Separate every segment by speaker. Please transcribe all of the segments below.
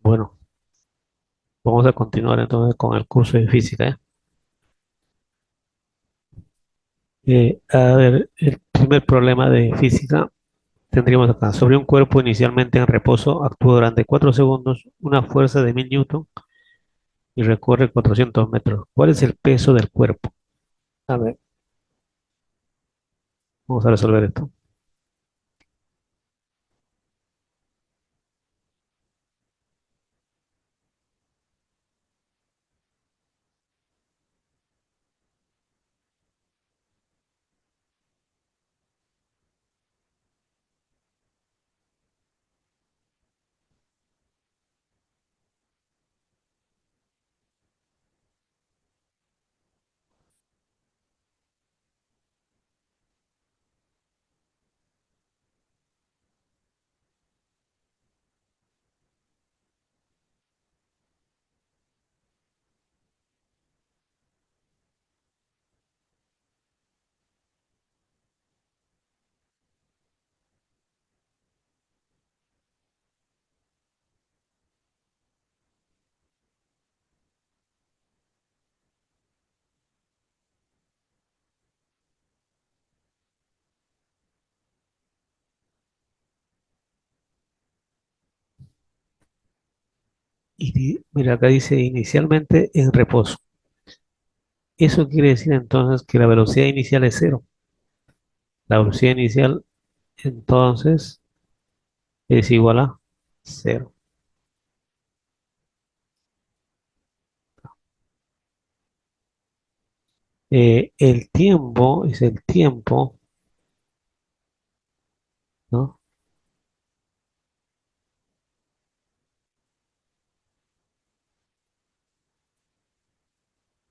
Speaker 1: Bueno, vamos a continuar entonces con el curso de física, ¿eh? A ver, el primer problema de física tendríamos acá. Sobre un cuerpo inicialmente en reposo, actúa durante 4 segundos una fuerza de 1000 newton y recorre 400 metros. ¿Cuál es el peso del cuerpo? A ver, vamos a resolver esto. Mira, acá dice inicialmente en reposo. Eso quiere decir entonces que la velocidad inicial es cero. La velocidad inicial entonces es igual a cero. El tiempo es el tiempo, ¿no?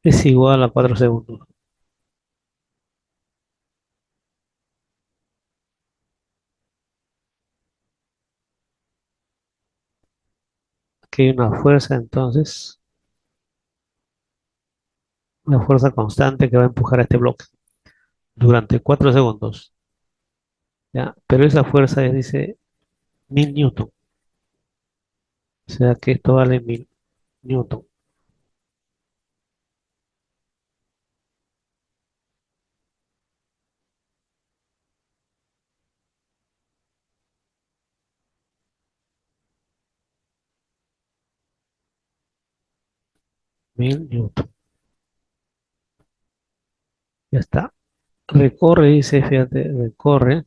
Speaker 1: Es igual a 4 segundos. Aquí hay una fuerza entonces, una fuerza constante que va a empujar a este bloque durante 4 segundos, ¿ya? Pero esa fuerza dice 1000 newton, o sea que esto vale 1000 newton. 1000 newton, ya está. Recorre, dice, fíjate, recorre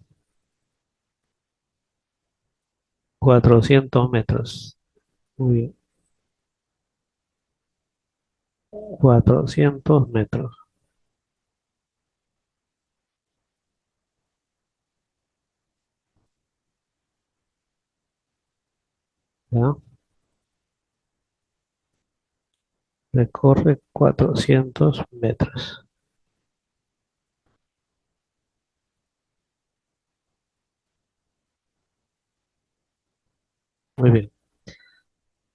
Speaker 1: 400 metros. Muy bien, 400 metros, ¿ya? Recorre 400 metros. Muy bien.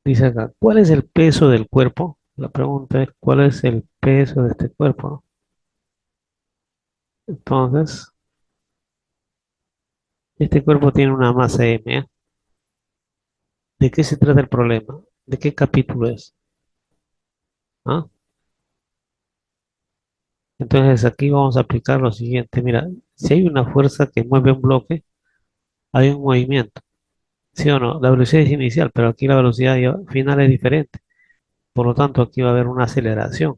Speaker 1: Dice acá, ¿cuál es el peso del cuerpo? La pregunta es, ¿cuál es el peso de este cuerpo? Entonces, este cuerpo tiene una masa M, ¿eh? ¿De qué se trata el problema? ¿De qué capítulo es? ¿Ah? Entonces, aquí vamos a aplicar lo siguiente. Mira, si hay una fuerza que mueve un bloque, hay un movimiento. ¿Sí o no? La velocidad es inicial, pero aquí la velocidad final es diferente. Por lo tanto, aquí va a haber una aceleración.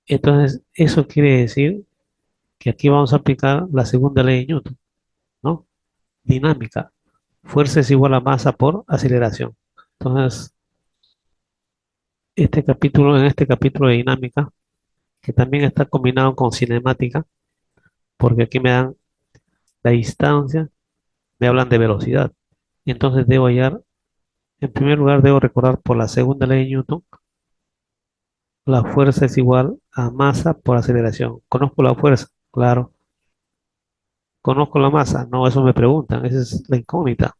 Speaker 1: Entonces, eso quiere decir que aquí vamos a aplicar la segunda ley de Newton, ¿no? Dinámica. Fuerza es igual a masa por aceleración. Entonces, en este capítulo de dinámica, que también está combinado con cinemática, porque aquí me dan la distancia, me hablan de velocidad. Entonces debo hallar, en primer lugar, debo recordar por la segunda ley de Newton, la fuerza es igual a masa por aceleración. ¿Conozco la fuerza? Claro. ¿Conozco la masa? No, eso me preguntan, esa es la incógnita.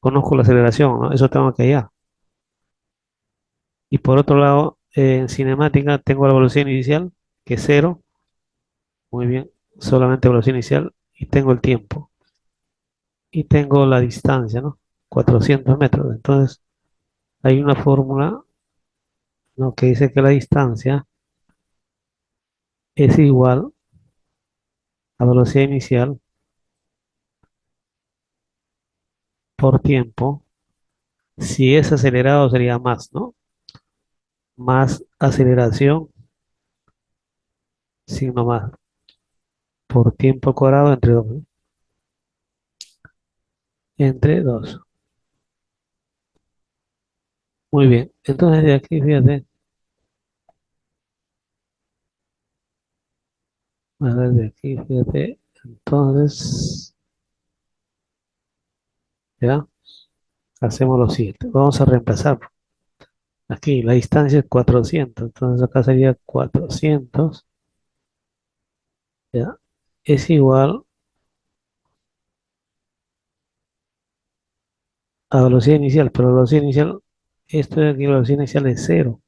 Speaker 1: ¿Conozco la aceleración? ¿No? Eso tengo que hallar. Y por otro lado, en cinemática tengo la velocidad inicial, que es cero. Muy bien, solamente velocidad inicial y tengo el tiempo y tengo la distancia, ¿no? 400 metros. Entonces, hay una fórmula, ¿no?, que dice que la distancia es igual a velocidad inicial por tiempo. Si es acelerado sería más, ¿no? Más aceleración, signo más, por tiempo al cuadrado entre 2, ¿no? Entre 2. Muy bien. Entonces de aquí, fíjate, a ver de aquí, fíjate. Entonces, ya, hacemos lo siguiente. Vamos a reemplazar. Aquí la distancia es 400. Entonces acá sería 400, ya. Es igual a velocidad inicial, pero velocidad inicial, esto de aquí, la velocidad inicial es cero.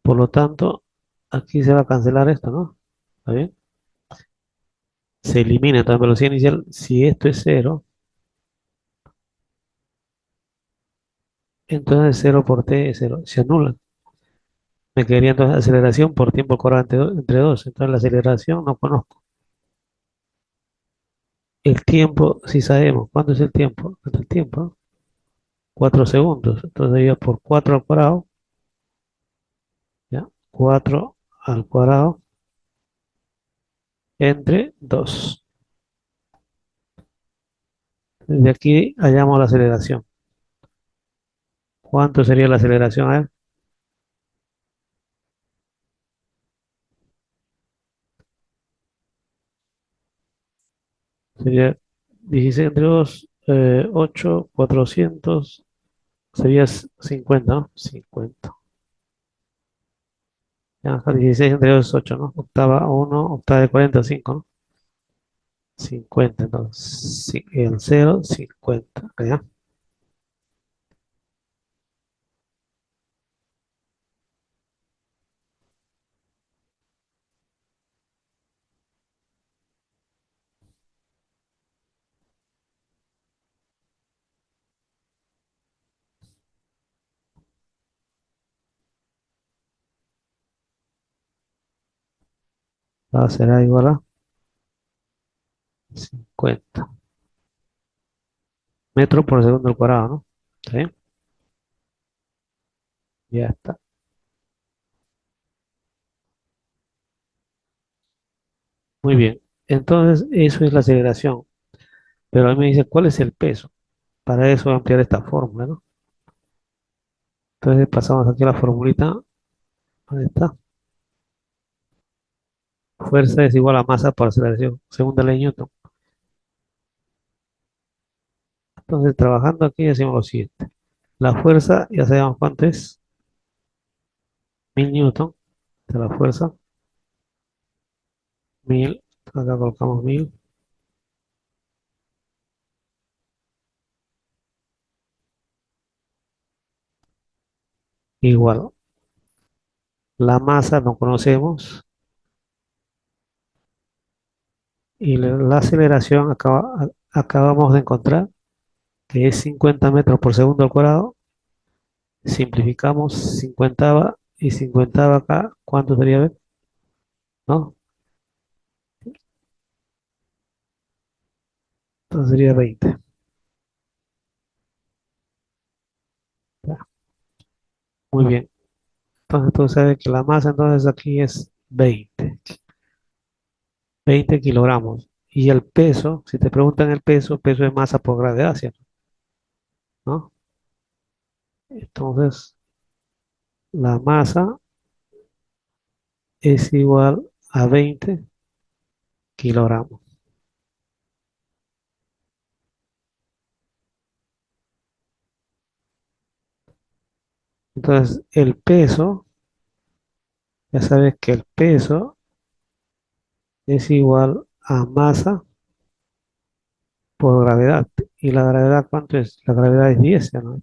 Speaker 1: Por lo tanto, aquí se va a cancelar esto, ¿no? ¿Está bien? Se elimina entonces velocidad inicial. Si esto es cero, entonces cero por t es cero. Se anula. Me quedaría entonces aceleración por tiempo corrido entre 2. Entonces la aceleración no conozco. El tiempo, si sabemos. ¿Cuánto es el tiempo? ¿Cuánto es el tiempo? 4 segundos. Entonces sería por 4 al cuadrado. ¿Ya? 4 al cuadrado entre 2. De aquí hallamos la aceleración. ¿Cuánto sería la aceleración? A ver, sería 16 entre 2, 8, 400, sería 50, ¿no? 50. Ya, acá 16 entre 2 es 8, ¿no? Octava uno, octava de 45, ¿no? 50, entonces, sí, el 0, 50, ¿ya? Será igual a 50 metros por segundo al cuadrado, ¿no? ¿Está bien? Ya está. Muy bien. Entonces, eso es la aceleración. Pero a mí me dice, ¿cuál es el peso? Para eso voy a ampliar esta fórmula, ¿no? Entonces pasamos aquí a la formulita. ¿Dónde está? Fuerza es igual a masa por aceleración. Segunda ley de Newton. Entonces, trabajando aquí, hacemos lo siguiente. La fuerza, ya sabemos cuánto es. 1000 newton de la fuerza. 1000. Acá colocamos 1000. Igual. La masa no conocemos. Y la aceleración acabamos de encontrar que es 50 metros por segundo al cuadrado. Simplificamos 50 y 50 acá. ¿Cuánto sería? A ver, ¿no? Entonces sería 20. Ya, muy bien. Entonces tú sabes que la masa entonces aquí es 20 kilogramos. Y el peso, si te preguntan el peso, peso es masa por gravedad, ¿cierto? ¿No? Entonces la masa es igual a 20 kilogramos. Entonces el peso, ya sabes que el peso es igual a masa por gravedad. ¿Y la gravedad cuánto es? La gravedad es 10, ¿no?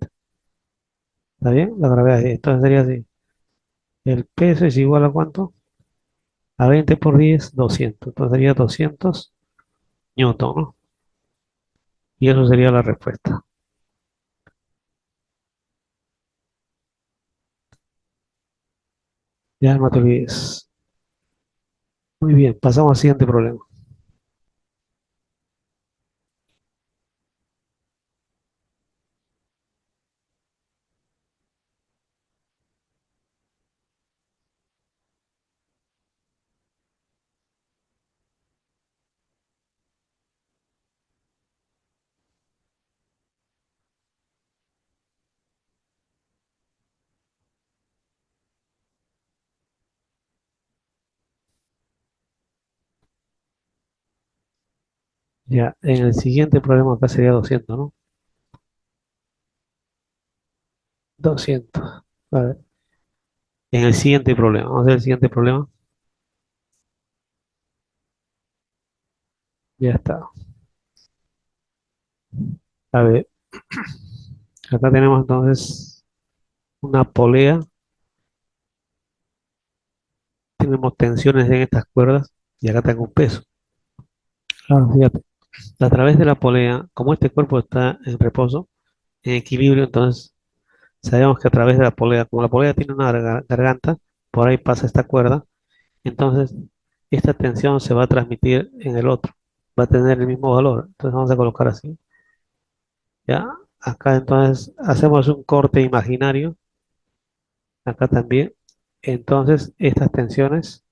Speaker 1: ¿Está bien? La gravedad es 10. Entonces sería así. El peso es igual a cuánto? A 20 por 10, 200. Entonces sería 200 newton, ¿no? Y eso sería la respuesta. Ya no te olvides. Muy bien, pasamos al siguiente problema. Ya, en el siguiente problema acá sería 200, ¿no? 200. A ver, en el siguiente problema, vamos a ver el siguiente problema. Ya está. A ver, acá tenemos entonces una polea, tenemos tensiones en estas cuerdas y acá tengo un peso. Claro, fíjate. A través de la polea, como este cuerpo está en reposo, en equilibrio, entonces sabemos que a través de la polea, como la polea tiene una garganta, por ahí pasa esta cuerda, entonces esta tensión se va a transmitir en el otro, va a tener el mismo valor. Entonces vamos a colocar así, ¿ya? Acá entonces hacemos un corte imaginario, acá también. Entonces estas tensiones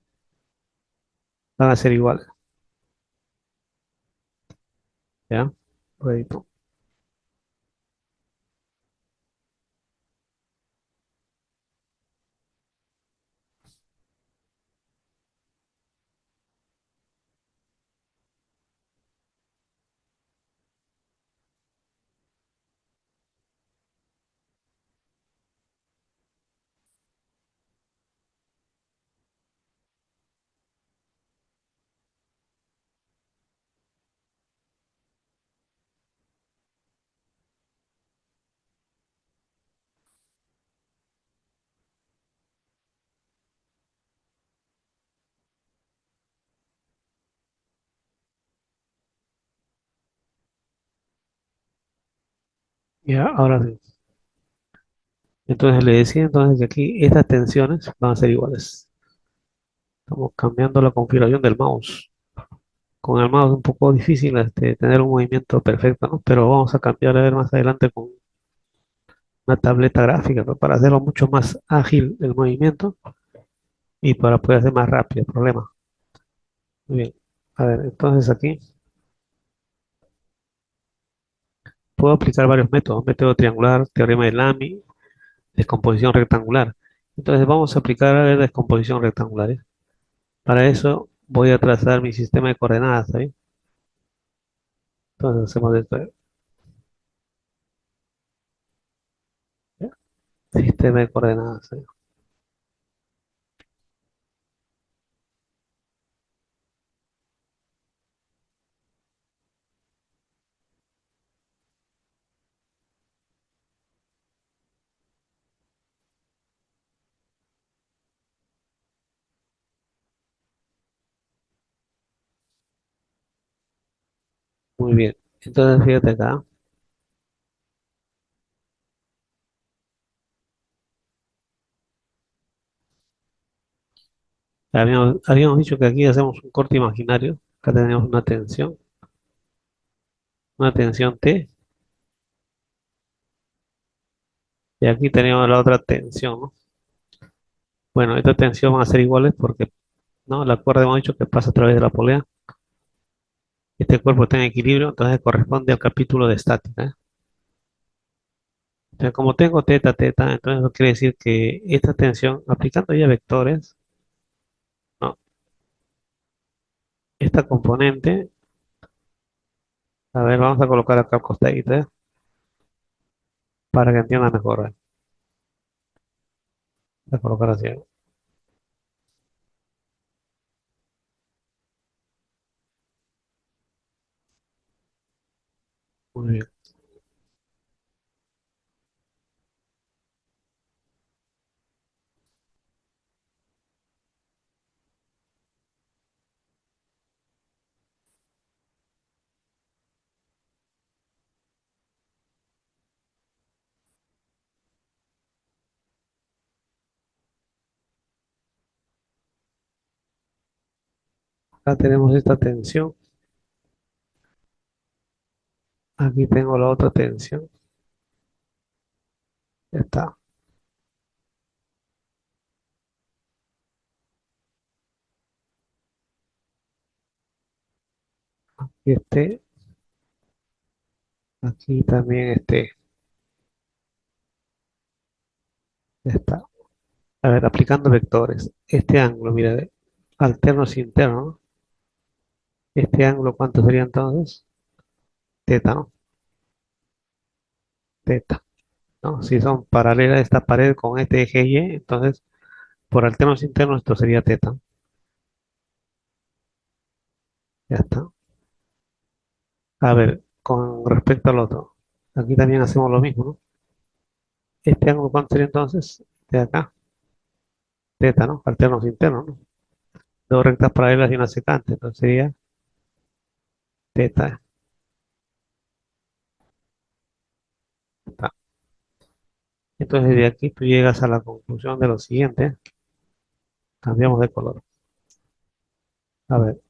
Speaker 1: van a ser iguales, ¿ya? Correcto. Ya, ahora sí. Entonces le decía entonces que aquí estas tensiones van a ser iguales. Estamos cambiando la configuración del mouse. Con el mouse es un poco difícil tener un movimiento perfecto, ¿no? Pero vamos a cambiar a ver más adelante con una tableta gráfica, ¿no? Para hacerlo mucho más ágil el movimiento y para poder hacer más rápido el problema. Muy bien. A ver, entonces aquí puedo aplicar varios métodos. Método triangular, teorema de Lamy, descomposición rectangular. Entonces vamos a aplicar a ver descomposición rectangular, ¿eh? Para eso voy a trazar mi sistema de coordenadas, ¿sí? Entonces hacemos esto, ¿ya? Sistema de coordenadas, ¿sí? Muy bien. Entonces fíjate acá. Habíamos dicho que aquí hacemos un corte imaginario. Acá tenemos una tensión T, y aquí tenemos la otra tensión, ¿no? Bueno, esta tensión van a ser iguales porque, ¿no? La cuerda hemos dicho que pasa a través de la polea. Este cuerpo está en equilibrio, entonces corresponde al capítulo de estática, ¿eh? Entonces, como tengo teta, teta, entonces eso quiere decir que esta tensión, aplicando ya vectores, ¿no? Esta componente, a ver, vamos a colocar acá al costadito, ¿eh? Para que entienda mejor, ¿eh? Voy a colocar así, ¿eh? Muy bien, Acá tenemos esta tensión. Aquí tengo la otra tensión. Ya está. Y aquí también ya está. A ver, aplicando vectores. Este ángulo, mira, alternos internos, ¿no? Este ángulo, ¿cuánto sería entonces? Teta, ¿no? Teta, ¿no? Si son paralelas esta pared con este eje Y, entonces por alternos internos esto sería teta. Ya está. A ver, con respecto al otro. Aquí también hacemos lo mismo, ¿no? Este ángulo, ¿cuánto sería entonces? De acá, teta, ¿no? Alternos internos, ¿no? Dos rectas paralelas y una secante, entonces sería teta. Está. Entonces de aquí tú llegas a la conclusión de lo siguiente. Cambiamos de color. A ver,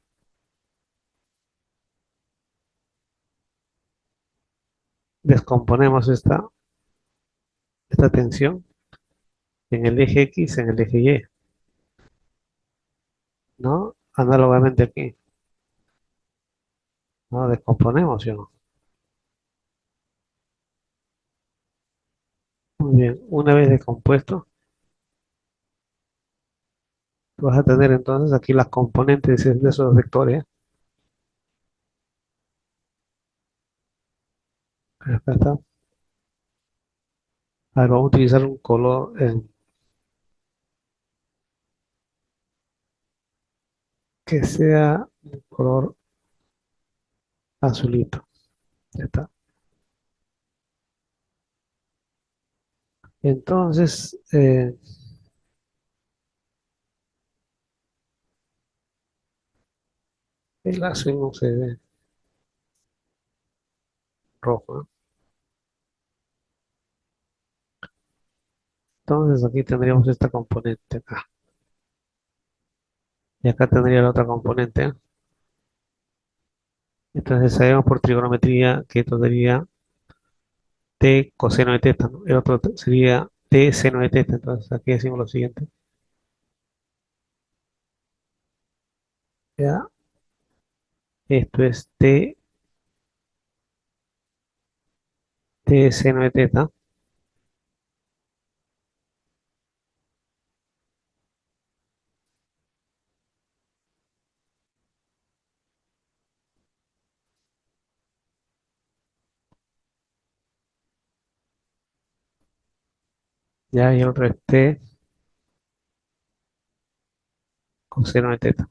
Speaker 1: descomponemos esta tensión en el eje X, en el eje Y, ¿no? Análogamente aquí, ¿no? Descomponemos, ¿sí o no? Muy bien, una vez descompuesto, tú vas a tener entonces aquí las componentes de esos vectores. Acá está. A ver, vamos a utilizar un color que sea un color azulito. Ya está. Entonces, el azul no se ve rojo, ¿no? Entonces aquí tendríamos esta componente acá. Y acá tendría la otra componente, ¿eh? Entonces sabemos por trigonometría que esto sería t coseno de teta, ¿no? El otro sería t seno de teta. Entonces aquí decimos lo siguiente. Ya, esto es t seno de teta. Ya, y el otro es t coseno de teta.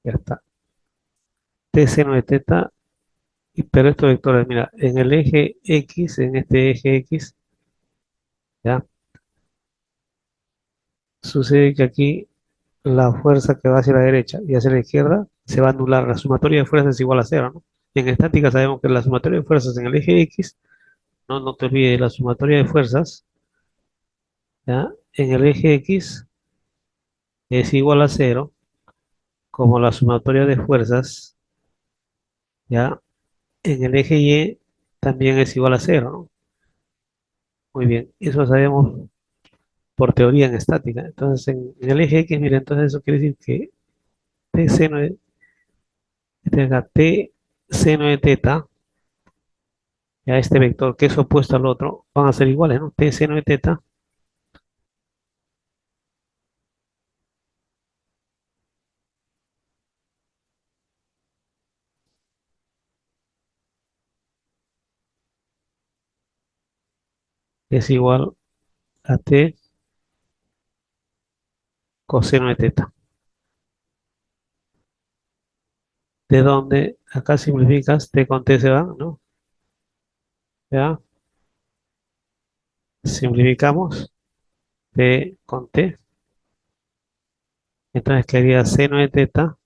Speaker 1: Ya está. T seno de teta, pero estos vectores, mira, en el eje X, en este eje X, ya, sucede que aquí la fuerza que va hacia la derecha y hacia la izquierda se va a anular. La sumatoria de fuerzas es igual a cero, ¿no? En estática sabemos que la sumatoria de fuerzas en el eje X, no te olvides, la sumatoria de fuerzas, ¿ya? En el eje X es igual a cero, como la sumatoria de fuerzas, ¿ya? En el eje Y también es igual a cero, ¿no? Muy bien, eso sabemos por teoría en estática. Entonces, en el eje X, mira, entonces eso quiere decir que T seno de, T seno de teta, ya este vector que es opuesto al otro, van a ser iguales, ¿no? T seno de teta es igual a T coseno de teta. De donde acá simplificas, T con T se va, ¿no? Ya, simplificamos T con T. Entonces quedaría seno de teta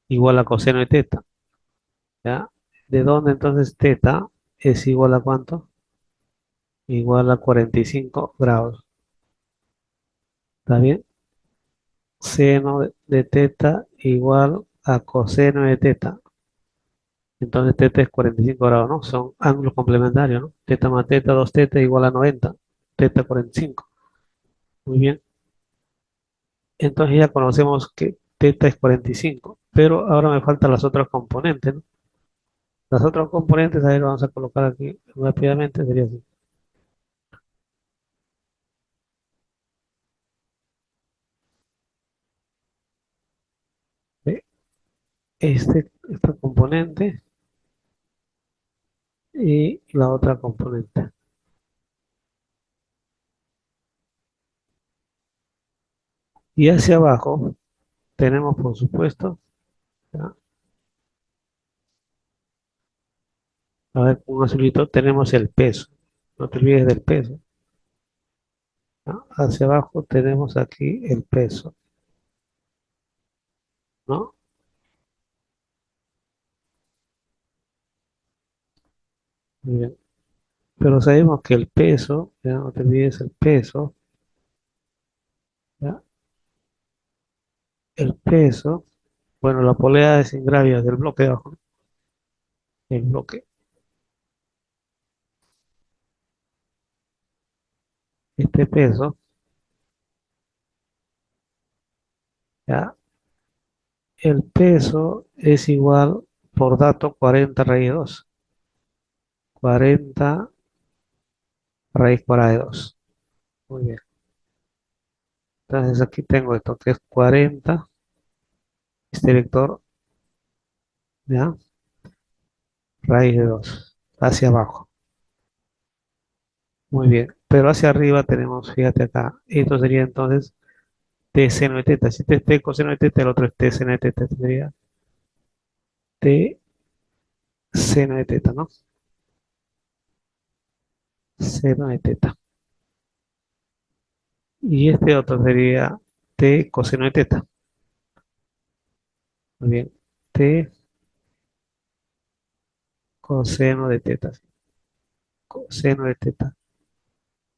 Speaker 1: igual a coseno de teta. ¿Ya? De donde entonces teta es igual a cuánto? igual a 45 grados. ¿Está bien? Seno de teta igual a coseno de teta. Entonces teta es 45 grados, ¿no? Son ángulos complementarios, ¿no? Teta más teta, 2 teta igual a 90. Teta 45. Muy bien. Entonces ya conocemos que teta es 45. Pero ahora me faltan las otras componentes, ¿no? Las otras componentes, a ver, vamos a colocar aquí rápidamente. Sería así. ¿Ve? Esta componente y la otra componente. Y hacia abajo tenemos, por supuesto, ¿ya? A ver, un azulito, tenemos el peso. No te olvides del peso. ¿Ya? Hacia abajo tenemos aquí el peso, ¿no? Muy bien. Pero sabemos que el peso, ya no te olvides el peso, ¿ya? El peso, bueno, la polea es ingravia del bloque de abajo, ¿no? El bloque. Este peso, ¿ya? El peso es igual, por dato, 40 raíz de 2. 40 raíz cuadrada de 2. Muy bien. Entonces aquí tengo esto que es 40, este vector, ¿ya? Raíz de 2 hacia abajo. Muy bien. Pero hacia arriba tenemos, fíjate acá, esto sería entonces T seno de teta. Si este es T coseno de teta, el otro es T seno de teta. Este sería T seno de teta, ¿no? Seno de teta. Y este otro sería T coseno de teta. Muy bien. T coseno de teta. Sí. Coseno de teta.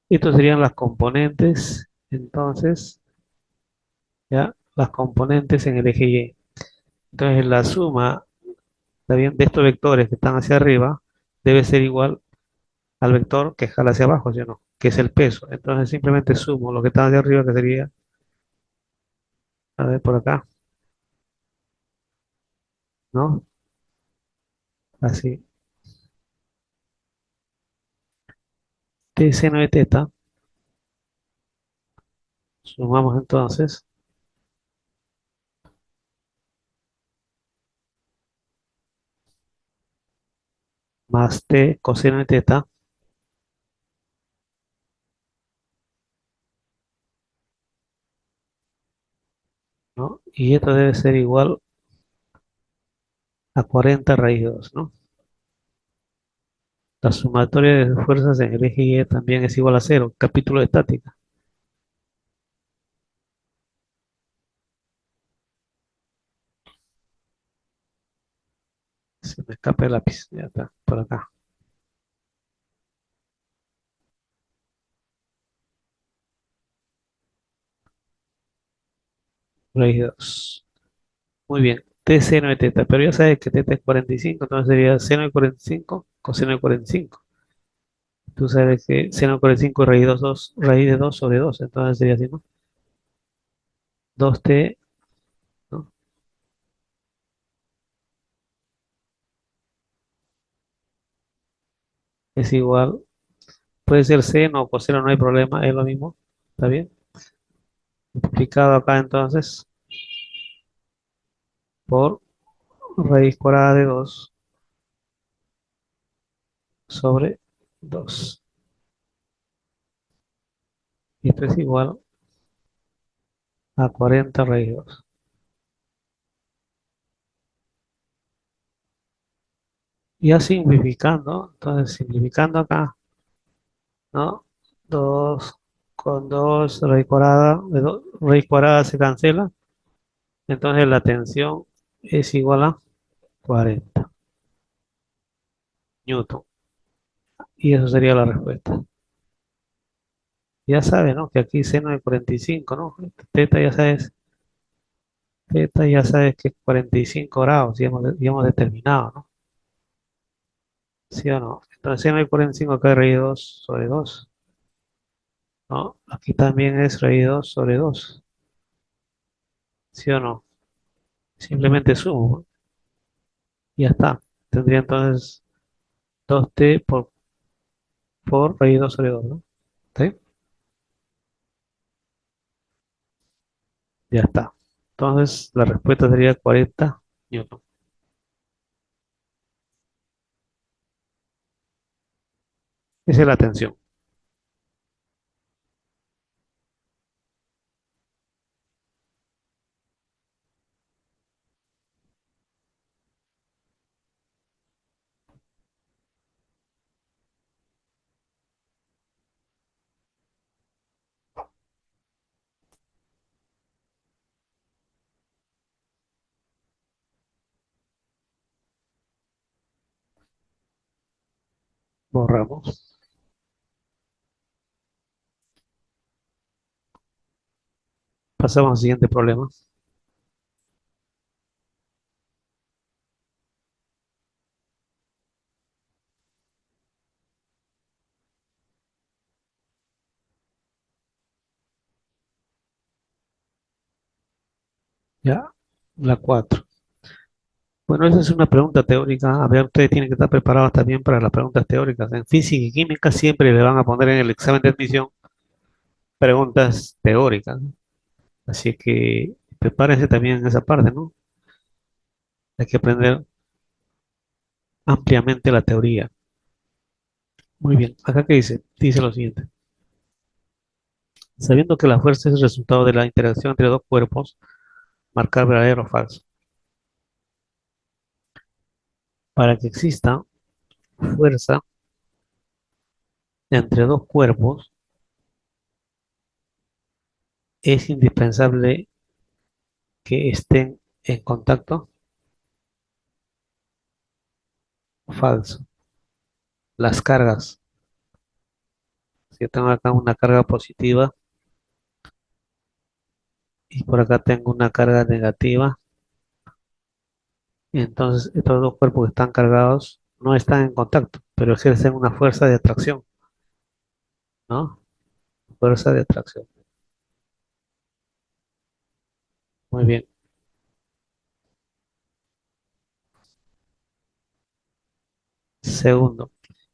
Speaker 1: Estos serían las componentes, entonces, ya, las componentes en el eje Y. Entonces, la suma, ¿está bien? De estos vectores que están hacia arriba debe ser igual al vector que jala hacia abajo, ¿sí o no? Que es el peso. Entonces, simplemente sumo lo que está hacia arriba, que sería, a ver, por acá, ¿no? Así. T seno de teta, sumamos entonces, más T coseno de teta, ¿no? Y esto debe ser igual a 40 raíz de 2, ¿no? La sumatoria de fuerzas en el eje Y también es igual a cero. Capítulo de estática. Se me escapa el lápiz. Ya está, por acá. Raíz de 2. Muy bien. T seno de teta. Pero ya sabes que teta es 45, entonces sería seno de 45, coseno de 45. Tú sabes que seno de 45 es raíz de 2, raíz de 2 sobre 2. Entonces sería así, ¿no? 2T, ¿no? Es igual. Puede ser seno o coseno, no hay problema, es lo mismo. ¿Está bien? Multiplicado acá entonces por raíz cuadrada de 2 sobre 2. Y esto es igual a 40 raíz de 2. Ya simplificando, entonces simplificando acá, ¿no? 2 con 2 raíz cuadrada, de 2, raíz cuadrada se cancela, entonces la tensión es igual a 40 newton. Y eso sería la respuesta. Ya sabes, ¿no? Que aquí seno de 45, ¿no? Teta ya sabes que es 45 grados, ya hemos determinado, ¿no? ¿Sí o no? Entonces seno de 45 acá es raíz 2 sobre 2, ¿no? Aquí también es raíz 2 sobre 2, ¿sí o no? Simplemente sumo, ¿no? Y ya está. Tendría entonces 2t por raíz 2 sobre 2, ¿no? ¿Sí? Ya está. Entonces la respuesta sería 40 newton. Esa es la tensión. Borramos. Pasamos al siguiente problema. Ya, la 4. Bueno, esa es una pregunta teórica. A ver, ustedes tienen que estar preparados también para las preguntas teóricas. En física y química siempre le van a poner en el examen de admisión preguntas teóricas, ¿no? Así que prepárense también en esa parte, ¿no? Hay que aprender ampliamente la teoría. Muy bien. Acá qué dice, dice lo siguiente. Sabiendo que la fuerza es el resultado de la interacción entre dos cuerpos, marcar verdadero o falso. Para que exista fuerza entre dos cuerpos, es indispensable que estén en contacto. Falso. Las cargas. Si yo tengo acá una carga positiva y por acá tengo una carga negativa, entonces estos dos cuerpos que están cargados no están en contacto, pero ejercen una fuerza de atracción, ¿no? Fuerza de atracción. Muy bien. Segundo,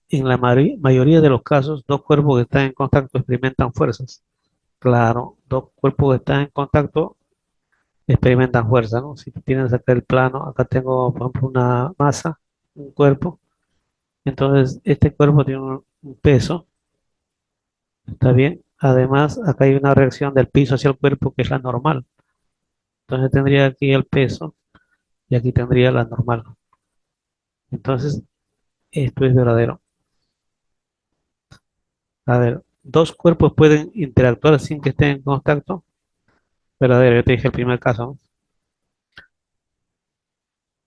Speaker 1: en la mayoría de los casos, dos cuerpos que están en contacto experimentan fuerzas. Claro, dos cuerpos que están en contacto experimentan fuerza, ¿no? Si tienes acá el plano, acá tengo, por ejemplo, una masa, un cuerpo. Entonces, este cuerpo tiene un peso, ¿está bien? Además, acá hay una reacción del piso hacia el cuerpo que es la normal. Entonces, tendría aquí el peso y aquí tendría la normal. Entonces, esto es verdadero. A ver, dos cuerpos pueden interactuar sin que estén en contacto. Verdadero, yo te dije el primer caso, ¿no?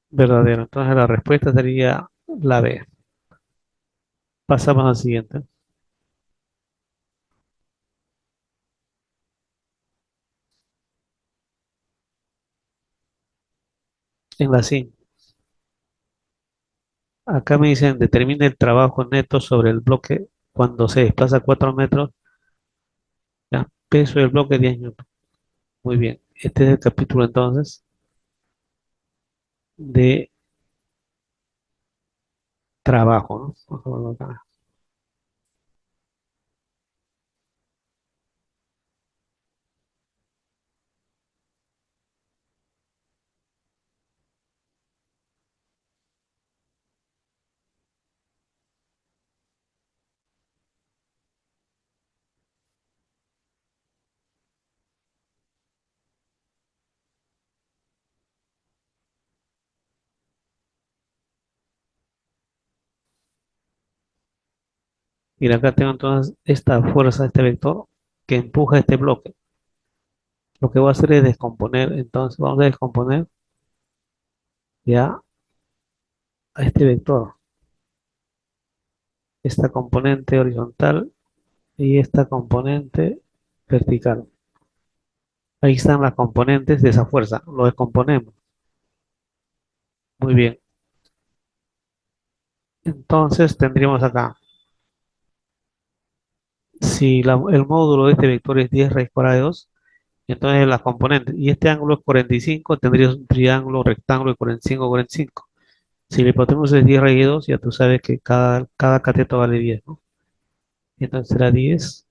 Speaker 1: Verdadero. Entonces, la respuesta sería la B. Pasamos al siguiente. En la 5. Acá me dicen, determine el trabajo neto sobre el bloque cuando se desplaza 4 metros. Ya, peso del bloque 10 newton. Muy bien. Este es el capítulo entonces de trabajo, ¿no? Vamos a verlo acá. Mira, acá tengo entonces esta fuerza, este vector que empuja este bloque. Lo que voy a hacer es descomponer, entonces vamos a descomponer ya a este vector, esta componente horizontal y esta componente vertical. Ahí están las componentes de esa fuerza. Lo descomponemos. Muy bien. Entonces tendríamos acá, si el módulo de este vector es 10 raíz cuadrada de 2, entonces las componentes, y este ángulo es 45, tendrías un triángulo rectángulo de 45, 45. Si la hipotenusa es 10 raíz de 2, ya tú sabes que cada cateto vale 10, ¿no? Entonces será 10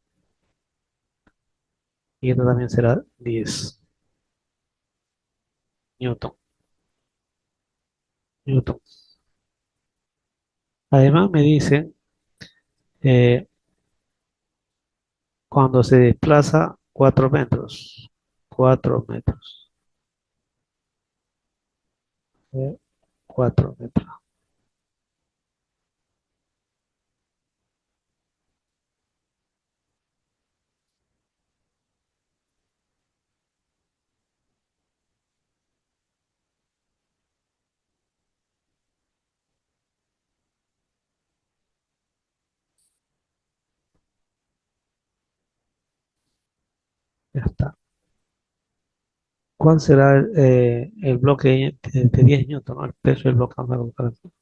Speaker 1: y esto también será 10 newton. Newton. Además me dicen eh, cuando se desplaza 4 metros. 4 metros. 4 metros. Ya está. ¿Cuál será el bloque de 10 newton, ¿no? El peso del bloque. Vamos a colocar aquí.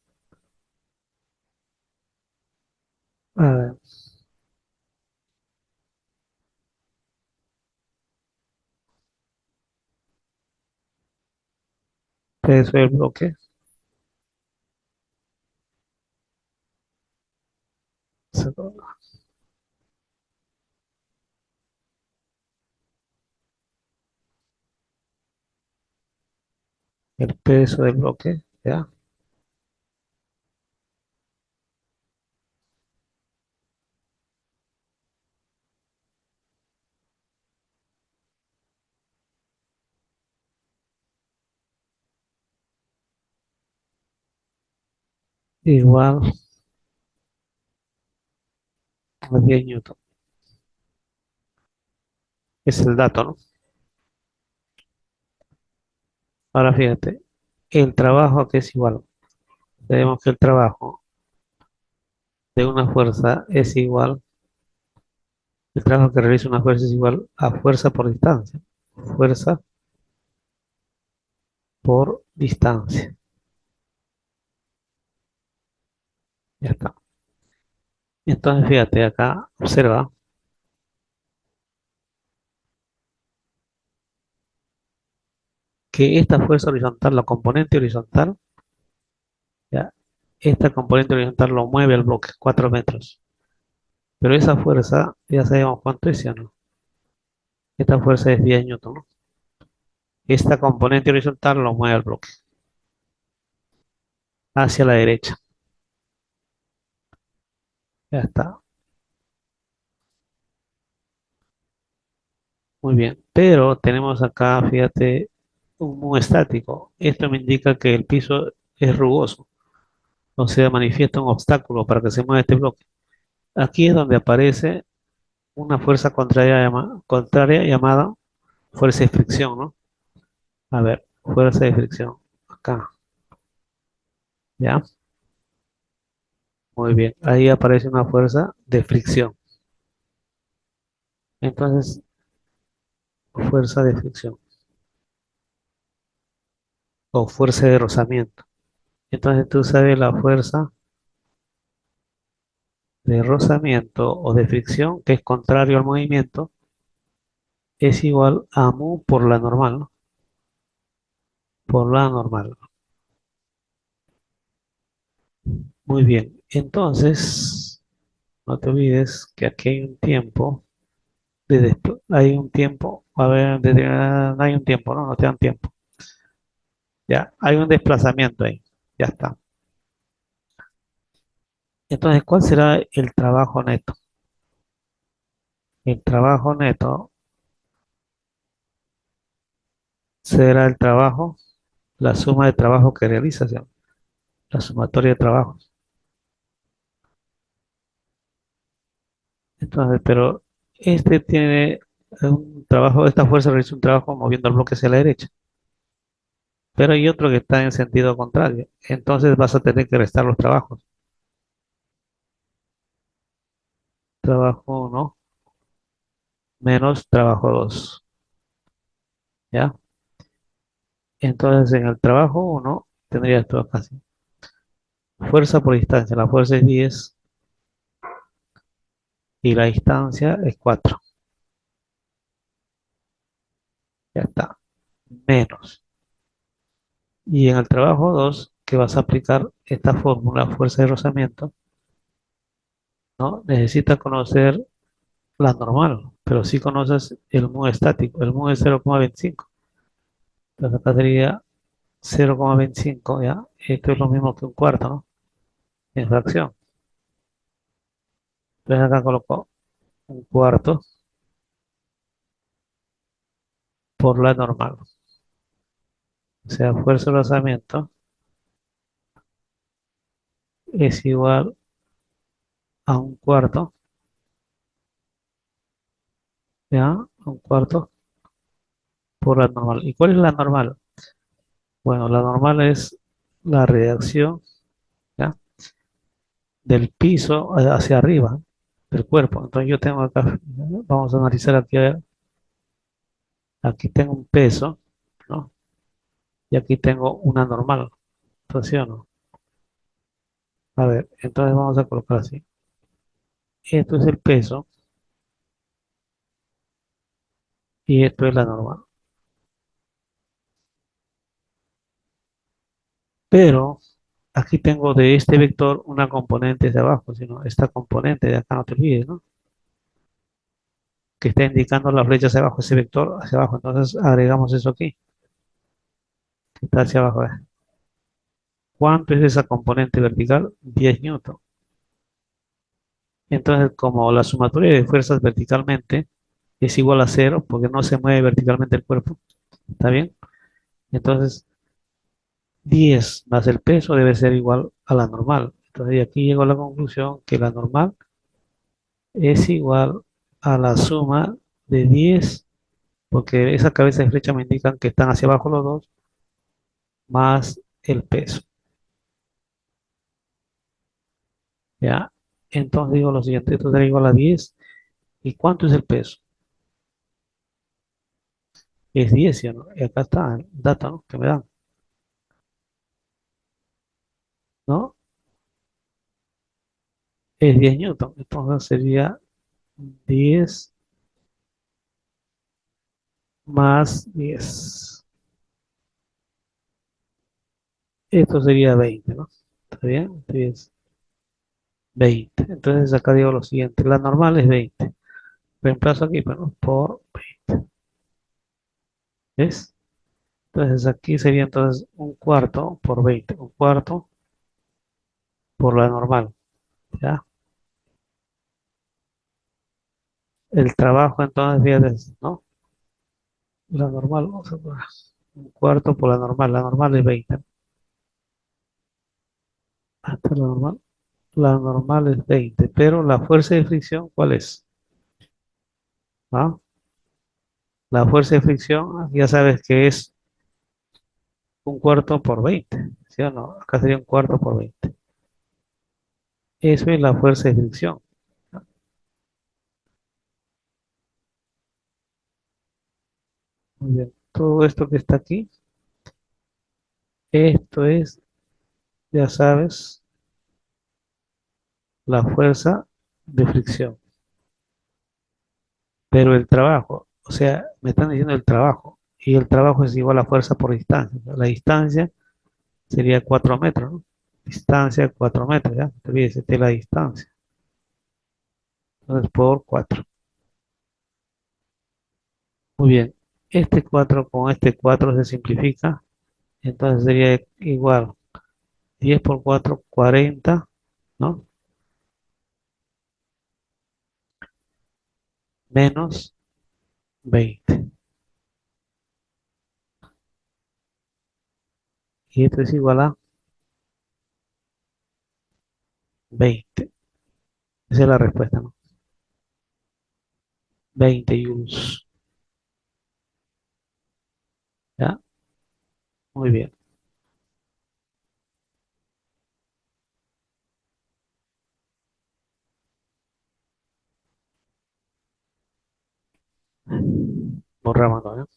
Speaker 1: A ver, peso del bloque. El peso del bloque. ¿Ya? Igual a 10 newton. Es el dato, ¿no? Ahora fíjate, el trabajo que es igual. Sabemos que el trabajo de una fuerza es igual, el trabajo que realiza una fuerza es igual a fuerza por distancia. Fuerza por distancia. Ya está. Entonces fíjate acá, observa que esta fuerza horizontal, la componente horizontal, ya, esta componente horizontal lo mueve el bloque 4 metros. Pero esa fuerza, ya sabemos cuánto es, ¿sí o no? Esta fuerza es 10 newton, ¿no? Esta componente horizontal lo mueve el bloque hacia la derecha. Ya está. Muy bien. Pero tenemos acá, fíjate, un mundo estático. Esto me indica que el piso es rugoso. O sea, manifiesta un obstáculo para que se mueva este bloque. Aquí es donde aparece una fuerza contraria llamada fuerza de fricción, ¿no? A ver, fuerza de fricción. Acá, ¿ya? Muy bien. Ahí aparece una fuerza de fricción. Entonces, fuerza de fricción o fuerza de rozamiento. Entonces, tú sabes la fuerza de rozamiento o de fricción, que es contrario al movimiento, es igual a mu por la normal, ¿no? Por la normal. Muy bien. Entonces, no te olvides que aquí hay un tiempo. Hay un tiempo, a ver, no hay un tiempo, ¿no? No te dan tiempo. Ya, hay un desplazamiento ahí. Ya está. Entonces, ¿cuál será el trabajo neto? El trabajo neto será el trabajo, la suma de trabajo que realizas, ¿ya? La sumatoria de trabajos. Entonces, pero este tiene un trabajo, esta fuerza realiza un trabajo moviendo el bloque hacia la derecha, pero hay otro que está en sentido contrario. Entonces vas a tener que restar los trabajos. Trabajo 1 menos trabajo 2, ¿ya? Entonces en el trabajo uno tendría esto acá así. Fuerza por distancia, la fuerza es 10 y la distancia es 4. Ya está, menos. Y en el trabajo 2 que vas a aplicar esta fórmula, fuerza de rozamiento, ¿no? Necesitas conocer la normal, pero si conoces el mu estático, el mu es 0,25. Entonces acá sería 0,25, ¿ya? Esto es lo mismo que un cuarto, ¿no? En fracción. Entonces acá coloco un cuarto por la normal. O sea, fuerza de rozamiento es igual a un cuarto, ¿ya? Un cuarto por la normal. ¿Y cuál es la normal? Bueno, la normal es la radiación, ¿ya? Del piso hacia arriba del cuerpo. Entonces yo tengo acá, vamos a analizar aquí, a ver, aquí tengo un peso, ¿no? Y aquí tengo una normal, entonces ¿sí o no? A ver, entonces vamos a colocar así. Esto es el peso y esto es la normal. Pero aquí tengo de este vector una componente de abajo, sino esta componente de acá, no te olvides, ¿no? Que está indicando la flecha hacia abajo, ese vector hacia abajo. Entonces agregamos eso aquí, que está hacia abajo. ¿Cuánto es esa componente vertical? 10 newton. Entonces, como la sumatoria de fuerzas verticalmente es igual a cero, porque no se mueve verticalmente el cuerpo, ¿está bien? Entonces, 10 más el peso debe ser igual a la normal. Entonces, de aquí llego a la conclusión que la normal es igual a la suma de 10, porque esa cabeza de flecha me indican que están hacia abajo los dos, más el peso, ¿ya? Entonces digo lo siguiente, esto será igual a 10. ¿Y cuánto es el peso? Es 10, ¿sí o no? Y acá está el dato, ¿no? Que me dan, ¿no? Es 10 newton. Entonces sería 10 más 10. Esto sería 20, ¿no? ¿Está bien? 10, 20. Entonces acá digo lo siguiente, la normal es 20. Reemplazo aquí, bueno, por 20. ¿Ves? Entonces aquí sería entonces un cuarto por 20. Un cuarto por la normal, ¿ya? El trabajo entonces, fíjate, ¿no? La normal, vamos a poner un cuarto por la normal. La normal es 20. Hasta la normal. La normal es 20, pero la fuerza de fricción, ¿cuál es? ¿Ah? La fuerza de fricción, ya sabes que es un cuarto por 20, ¿sí o no? Acá sería un cuarto por 20. Eso es la fuerza de fricción. Muy bien. Todo esto que está aquí, esto es, ya sabes, la fuerza de fricción. Pero el trabajo, o sea, me están diciendo el trabajo, y el trabajo es igual a fuerza por distancia. La distancia sería 4 metros, ¿no? Distancia 4 metros, ¿ya? No te olvides, esta es la distancia. Entonces, por 4. Muy bien. Este 4 con este 4 se simplifica. Entonces sería igual 10 por 4, 40, ¿no? Menos 20. Y esto es igual a 20. Esa es la respuesta, ¿no? 20 joules. ¿Ya? Muy bien. Borramos, ¿no?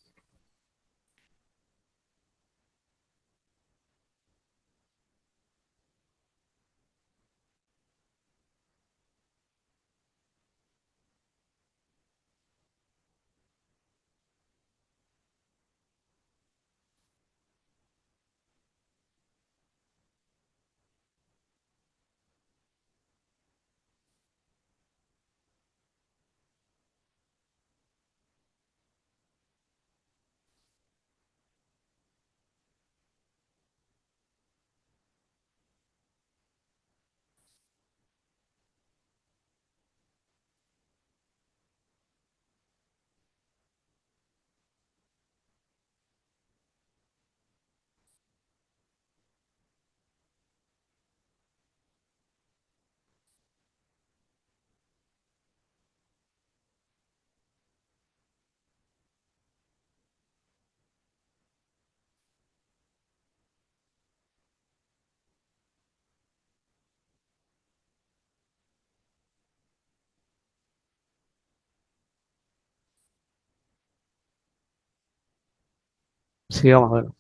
Speaker 1: Sigamos a ver.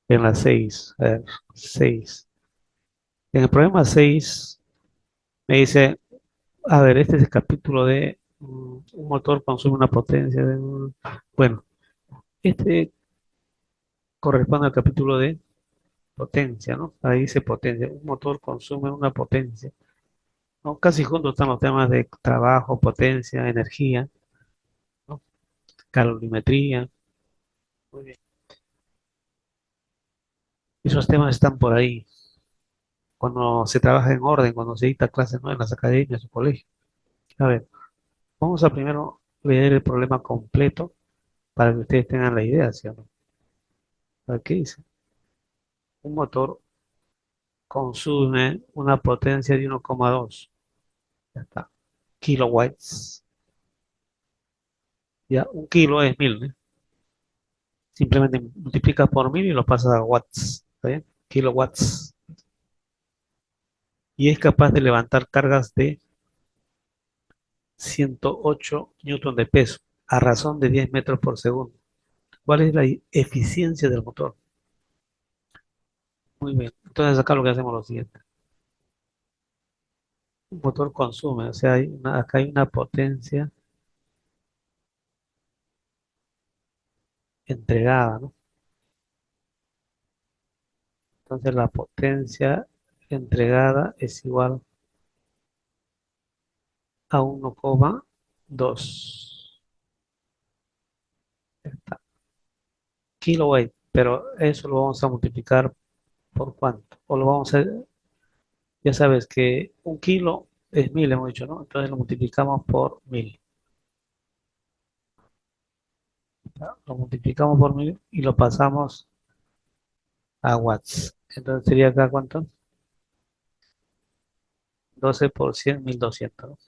Speaker 1: En la 6. A ver, 6. En el problema 6 me dice, a ver, este es el capítulo de un motor consume una potencia de bueno, este corresponde al capítulo de potencia, ¿no? Ahí dice potencia. Un motor consume una potencia, ¿no? Casi juntos están los temas de trabajo, potencia, energía, ¿no? Calorimetría. Muy bien. Esos temas están por ahí. Cuando se trabaja en orden, cuando se dicta clases, ¿no? En las academias o colegios. A ver, vamos a primero leer el problema completo para que ustedes tengan la idea, ¿sí o no? A ver, ¿qué dice? Un motor consume una potencia de 1,2, ya está, kilowatts. Ya, un kilo es 1000, ¿eh? Simplemente multiplicas por 1000 y lo pasas a watts, ¿está bien? Kilowatts. Y es capaz de levantar cargas de 108 newton de peso a razón de 10 metros por segundo. ¿Cuál es la eficiencia del motor? Muy bien. Entonces acá lo que hacemos es lo siguiente. Un motor consume, o sea, acá hay una potencia entregada, ¿no? Entonces la potencia entregada es igual a 1,2 kilowatt, pero eso lo vamos a multiplicar por cuánto. O lo vamos a, ya sabes que un kilo es 1000, hemos dicho, ¿no? Entonces lo multiplicamos por 1000. ¿Ya? Lo multiplicamos por 1000 y lo pasamos a watts. Entonces sería acá cuánto? 12 por 100, 1200, ¿no?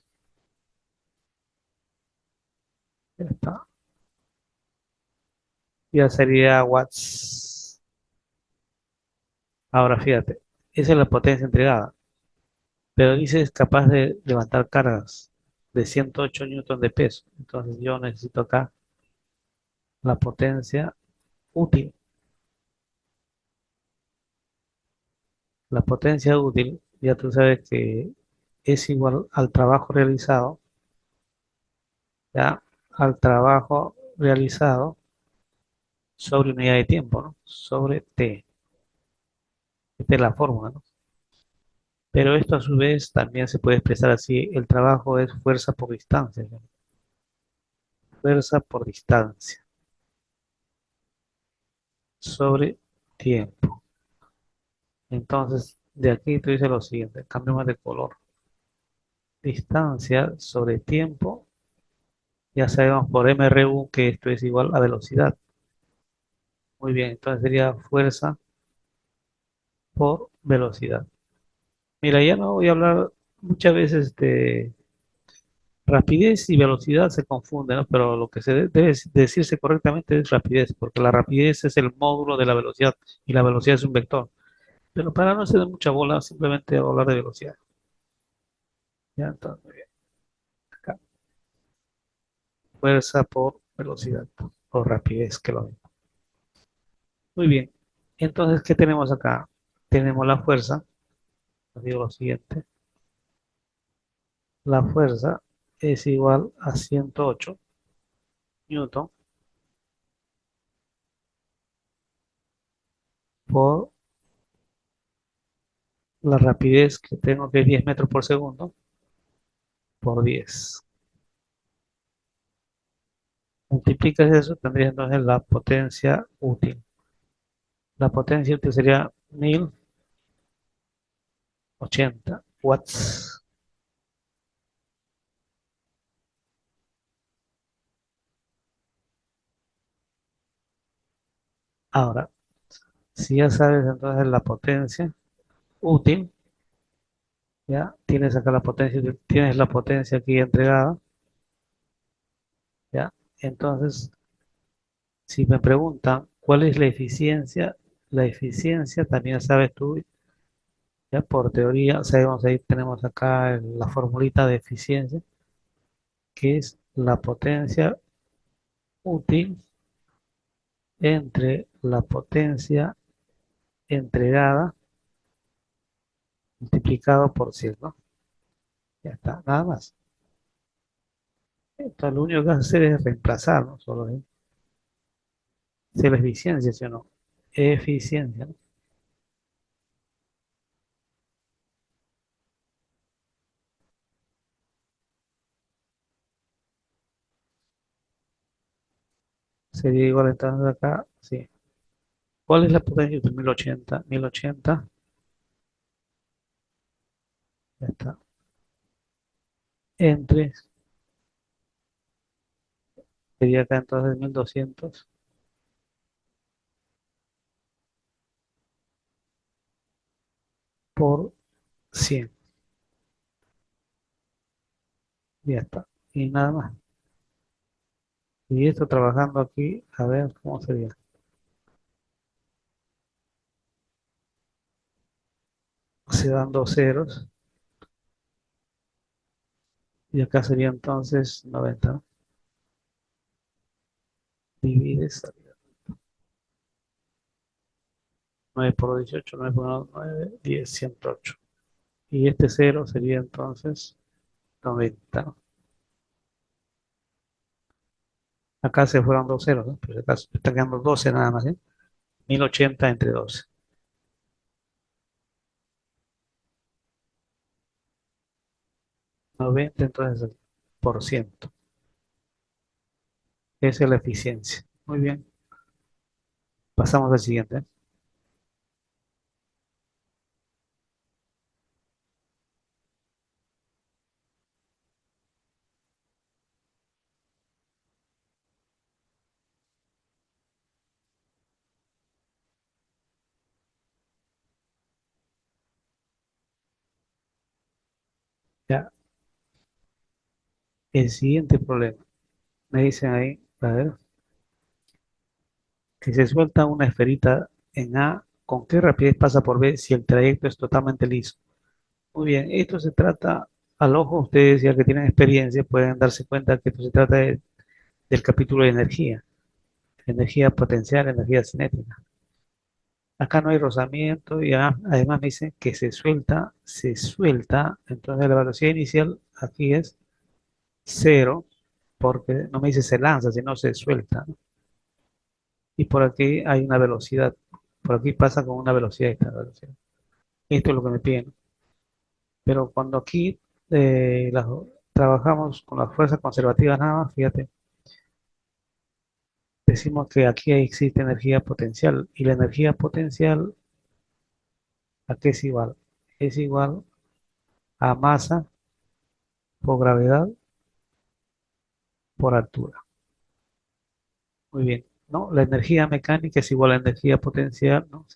Speaker 1: Ya está. Ya sería watts. Ahora fíjate, esa es la potencia entregada, pero dice es capaz de levantar cargas de 108 newton de peso. Entonces yo necesito acá la potencia útil. La potencia útil, ya tú sabes que es igual al trabajo realizado, ya, al trabajo realizado sobre unidad de tiempo, ¿no? Sobre T. Esta es la fórmula, ¿no? Pero esto a su vez también se puede expresar así, el trabajo es fuerza por distancia, ¿no? Fuerza por distancia sobre tiempo. Entonces, de aquí tú dices lo siguiente, cambiamos de color. Distancia sobre tiempo, ya sabemos por MRU que esto es igual a velocidad. Muy bien, entonces sería fuerza por velocidad. Mira, ya no voy a hablar muchas veces de rapidez y velocidad se confunden, ¿no? Pero lo que se debe decirse correctamente es rapidez, porque la rapidez es el módulo de la velocidad y la velocidad es un vector. Pero para no hacer mucha bola, simplemente hablar de velocidad. Ya, entonces, muy bien. Acá, fuerza por velocidad, o rapidez, que lo mismo. Muy bien. Entonces, ¿qué tenemos acá? Tenemos la fuerza. Os digo lo siguiente. La fuerza es igual a 108 newton por la rapidez que tengo, que es 10 metros por segundo, por 10. Multiplicas eso, tendrías entonces la potencia útil. La potencia útil sería 1080 watts. Ahora, si ya sabes entonces la potencia útil, ya tienes acá la potencia, tienes la potencia aquí entregada, ya. Entonces, si me preguntan cuál es la eficiencia también sabes tú, ya por teoría, sabemos ahí tenemos acá la formulita de eficiencia, que es la potencia útil entre la potencia entregada multiplicado por 100, ¿no? Ya está, nada más. Entonces, lo único que vas a hacer es reemplazar, ¿no? Solo es si la eficiencia, ¿sí o no? Eficiencia, ¿no? Sería igual entonces acá, sí. ¿Cuál es la potencia de 1080? 1080, ya está. Entre, sería acá entonces 1200 por 100. Ya está. Y nada más. Y esto trabajando aquí, a ver cómo sería. Se dan dos ceros. Y acá sería entonces 90, ¿no? Divides 9 por 18, 9 por 1, 9, 10, 108. Y este cero sería entonces 90, ¿no? Acá se fueron dos ceros, ¿no? Pero acá está quedando 12 nada más, ¿eh? 1080 entre 12. 90 entonces por ciento. Esa es la eficiencia. Muy bien. Pasamos al siguiente. Ya, el siguiente problema. Me dicen ahí, a ver, que se suelta una esferita en A, ¿con qué rapidez pasa por B si el trayecto es totalmente liso? Muy bien, esto se trata, al ojo, ustedes ya que tienen experiencia pueden darse cuenta que esto se trata del capítulo de energía potencial, energía cinética. Acá no hay rozamiento y además me dicen que se suelta, entonces la velocidad inicial aquí es cero, porque no me dice se lanza, sino se suelta, ¿no? Y por aquí hay una velocidad, por aquí pasa con una velocidad, esta velocidad. Esto es lo que me piden. Pero cuando aquí trabajamos con las fuerzas conservativas nada más, fíjate, decimos que aquí existe energía potencial y la energía potencial, ¿a qué es igual? Es igual a masa por gravedad por altura. Muy bien, ¿no? La energía mecánica es igual a energía potencial, ¿no?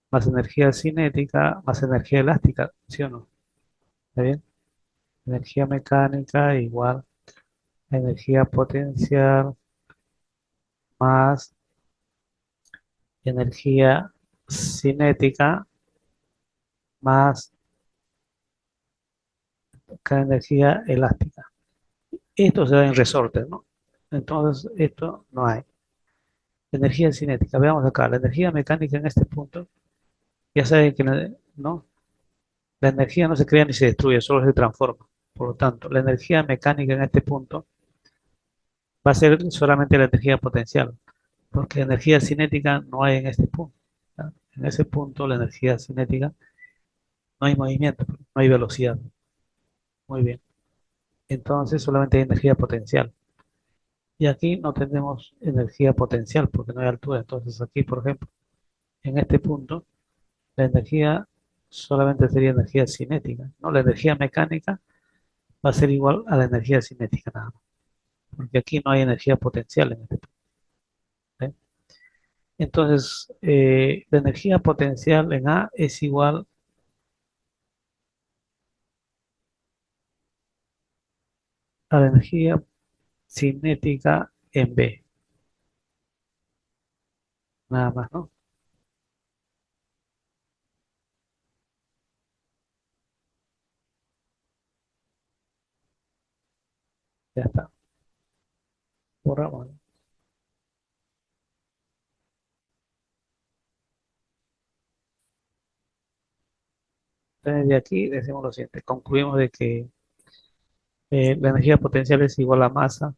Speaker 1: Más energía cinética, más energía elástica, ¿sí o no? ¿Está bien? Energía mecánica igual a energía potencial más energía cinética más energía elástica. Esto se da en resortes, ¿no? Entonces, esto no hay. Energía cinética, veamos acá, la energía mecánica en este punto, ya saben que no, la energía no se crea ni se destruye, solo se transforma. Por lo tanto, la energía mecánica en este punto va a ser solamente la energía potencial, porque energía cinética no hay en este punto. ¿Ya? En ese punto, la energía cinética no hay movimiento, no hay velocidad. Muy bien. Entonces, solamente hay energía potencial. Y aquí no tenemos energía potencial porque no hay altura. Entonces, aquí, por ejemplo, en este punto, la energía solamente sería energía cinética, ¿no? La energía mecánica va a ser igual a la energía cinética nada más, porque aquí no hay energía potencial en este punto. ¿Eh? Entonces, la energía potencial en A es igual a la energía cinética en B, nada más, ¿no? Ya está. Borramos. Entonces, de aquí decimos lo siguiente. Concluimos de que la energía potencial es igual a masa.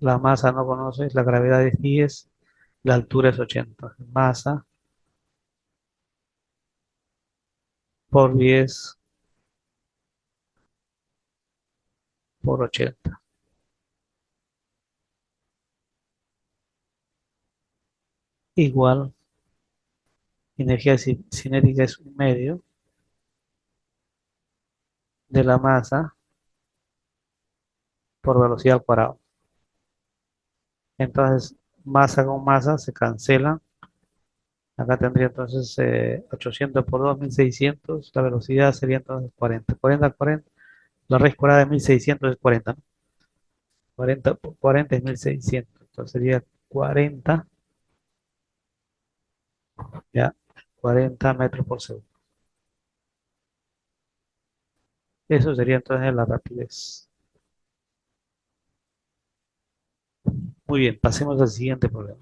Speaker 1: La masa no conoces, la gravedad es 10, la altura es 80. Masa por 10 por 80. Igual, energía cinética es un medio de la masa por velocidad al cuadrado. Entonces, masa con masa se cancelan. Acá tendría entonces 800 por 2, 1600. La velocidad sería entonces 40. 40, 40. La raíz cuadrada de 1600 es 40, ¿no? 40 por 40 es 1600. Entonces sería 40, ya, 40 metros por segundo. Eso sería entonces la rapidez. Muy bien, pasemos al siguiente problema.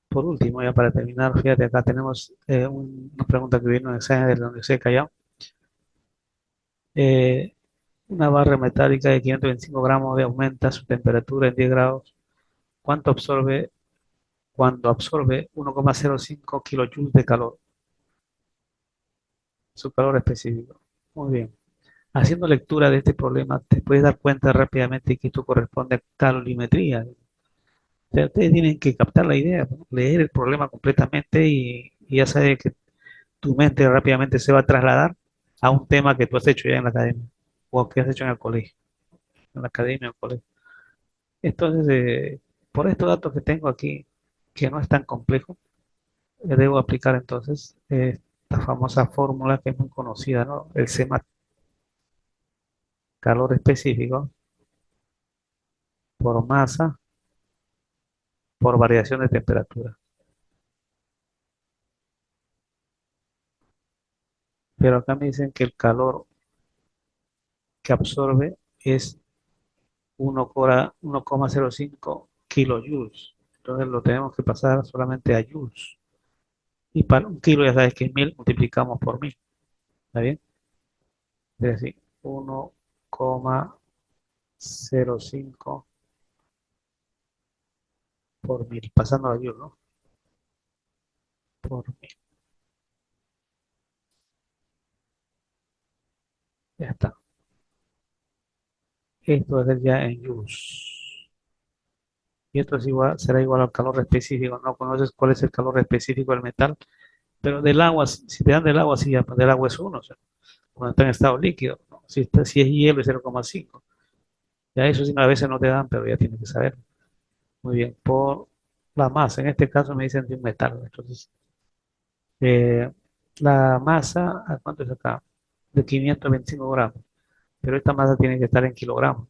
Speaker 1: Por último, ya para terminar, fíjate, acá tenemos una pregunta que vino en el examen de la Universidad de Callao. Eh, una barra metálica de 525 gramos de aumenta su temperatura en 10 grados. ¿Cuánto absorbe cuando absorbe 1,05 kilojoules de calor? Su calor específico. Muy bien. Haciendo lectura de este problema, te puedes dar cuenta rápidamente que esto corresponde a calorimetría. O sea, ustedes tienen que captar la idea, ¿no? Leer el problema completamente y ya sabes que tu mente rápidamente se va a trasladar a un tema que tú has hecho ya en la academia o que has hecho en el colegio, en la academia o colegio. Entonces, por estos datos que tengo aquí, que no es tan complejo, debo aplicar entonces esta famosa fórmula que es muy conocida, ¿no? El SEMAT, calor específico por masa por variación de temperatura. Pero acá me dicen que el calor que absorbe es 1,05 kilojoules. Entonces lo tenemos que pasar solamente a joules. Y para un kilo ya sabes que es 1000, multiplicamos por 1000. ¿Está bien? Es decir, 1,05 por 1000, pasando a joules, ¿no? Por 1000. Ya está. Esto es ya en joules. Y esto es igual, será igual al calor específico. No conoces cuál es el calor específico del metal, pero del agua, si te dan del agua, sí, ya, del agua es uno, o sea, cuando está en estado líquido. Si es hielo es 0,5. Ya eso sí, a veces no te dan, pero ya tienes que saber. Muy bien, por la masa, en este caso me dicen de un metal. Entonces, eh, la masa, ¿a cuánto es acá? De 525 gramos. Pero esta masa tiene que estar en kilogramos.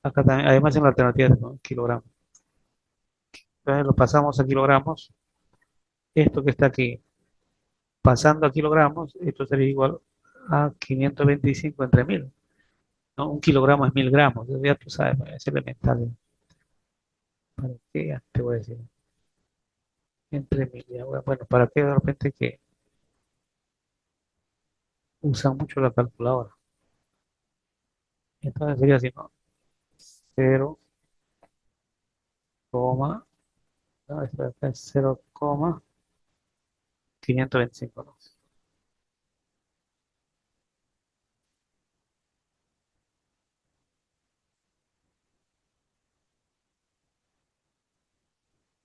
Speaker 1: Acá también, además en la alternativa es ¿no? kilogramos. Entonces lo pasamos a kilogramos. Esto que está aquí, pasando a kilogramos, esto sería igual a 525 entre 1000. ¿No? Un kilogramo es 1000 gramos. Entonces ya tú sabes, pues, es elemental. ¿Para qué? Ya te voy a decir. Entre 1000. Bueno, ¿para qué de repente que usan mucho la calculadora? Entonces sería así, ¿no? 0, no, esto de acá es 0,525, ¿no?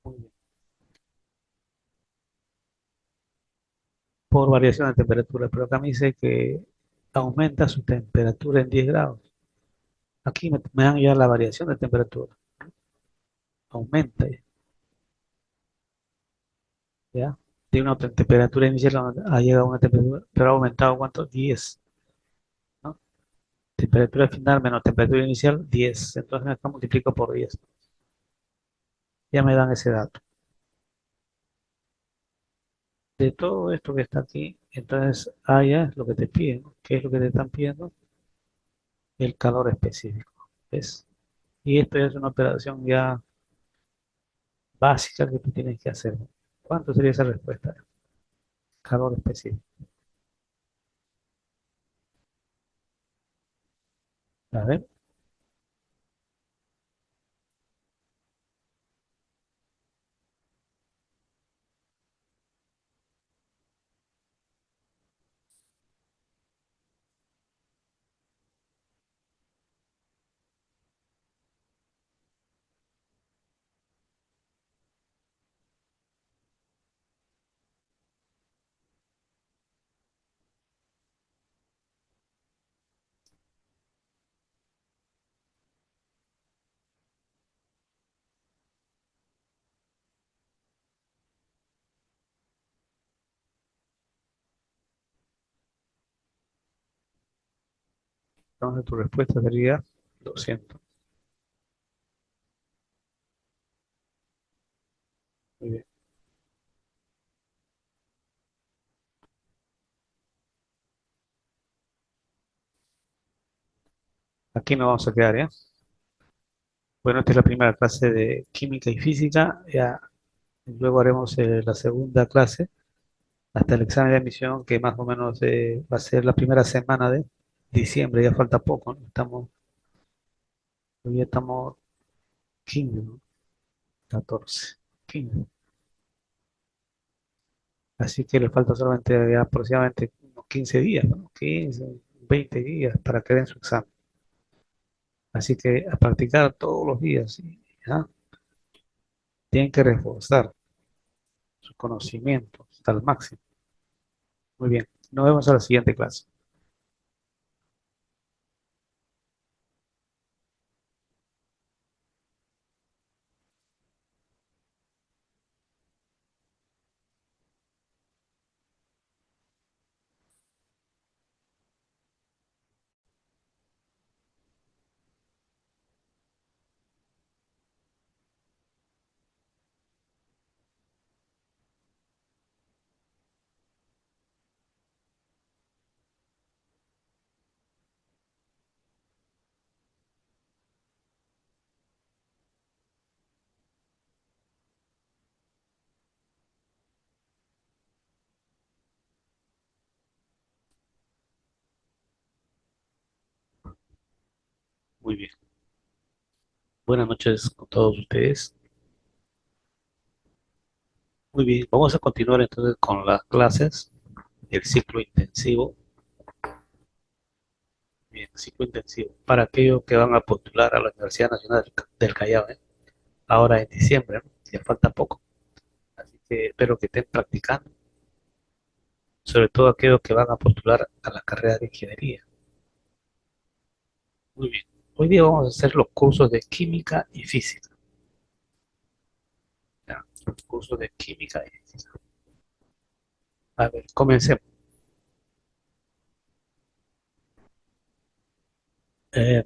Speaker 1: Muy bien. Por variación de temperatura, pero acá me dice que aumenta su temperatura en 10 grados. Aquí me dan ya la variación de temperatura. Aumenta ya. De una temperatura inicial ha llegado a una temperatura, pero ha aumentado ¿cuánto? 10, ¿no? Temperatura final menos temperatura inicial, 10. Entonces acá multiplico por 10. Ya me dan ese dato. De todo esto que está aquí, entonces ya es lo que te piden, ¿no? ¿Qué es lo que te están pidiendo? El calor específico. ¿Ves? Y esto es una operación ya básica que tú tienes que hacer. ¿Cuánto sería esa respuesta? Calor específico. A ver, entonces tu respuesta sería 200. Muy bien. Aquí nos vamos a quedar, ¿ya? Bueno, esta es la primera clase de química y física. Ya, luego haremos la segunda clase hasta el examen de admisión, que más o menos va a ser la primera semana de diciembre. Ya falta poco, ¿no? Hoy ya estamos 15, ¿no? 14, 15. Así que le falta solamente ya aproximadamente unos 15 días, ¿no? 15, 20 días para que den su examen. Así que a practicar todos los días, ¿sí? ¿Ya? Tienen que reforzar sus conocimientos hasta el máximo. Muy bien, nos vemos a la siguiente clase. Muy bien. Buenas noches con todos ustedes. Muy bien, vamos a continuar entonces con las clases del ciclo intensivo. Bien, ciclo intensivo. Para aquellos que van a postular a la Universidad Nacional del Callao, ¿eh? Ahora en diciembre, ¿no? Ya falta poco. Así que espero que estén practicando, sobre todo aquellos que van a postular a la carrera de ingeniería. Muy bien. Hoy día vamos a hacer los cursos de química y física. ¿Ya? Los cursos de química y física. A ver, comencemos.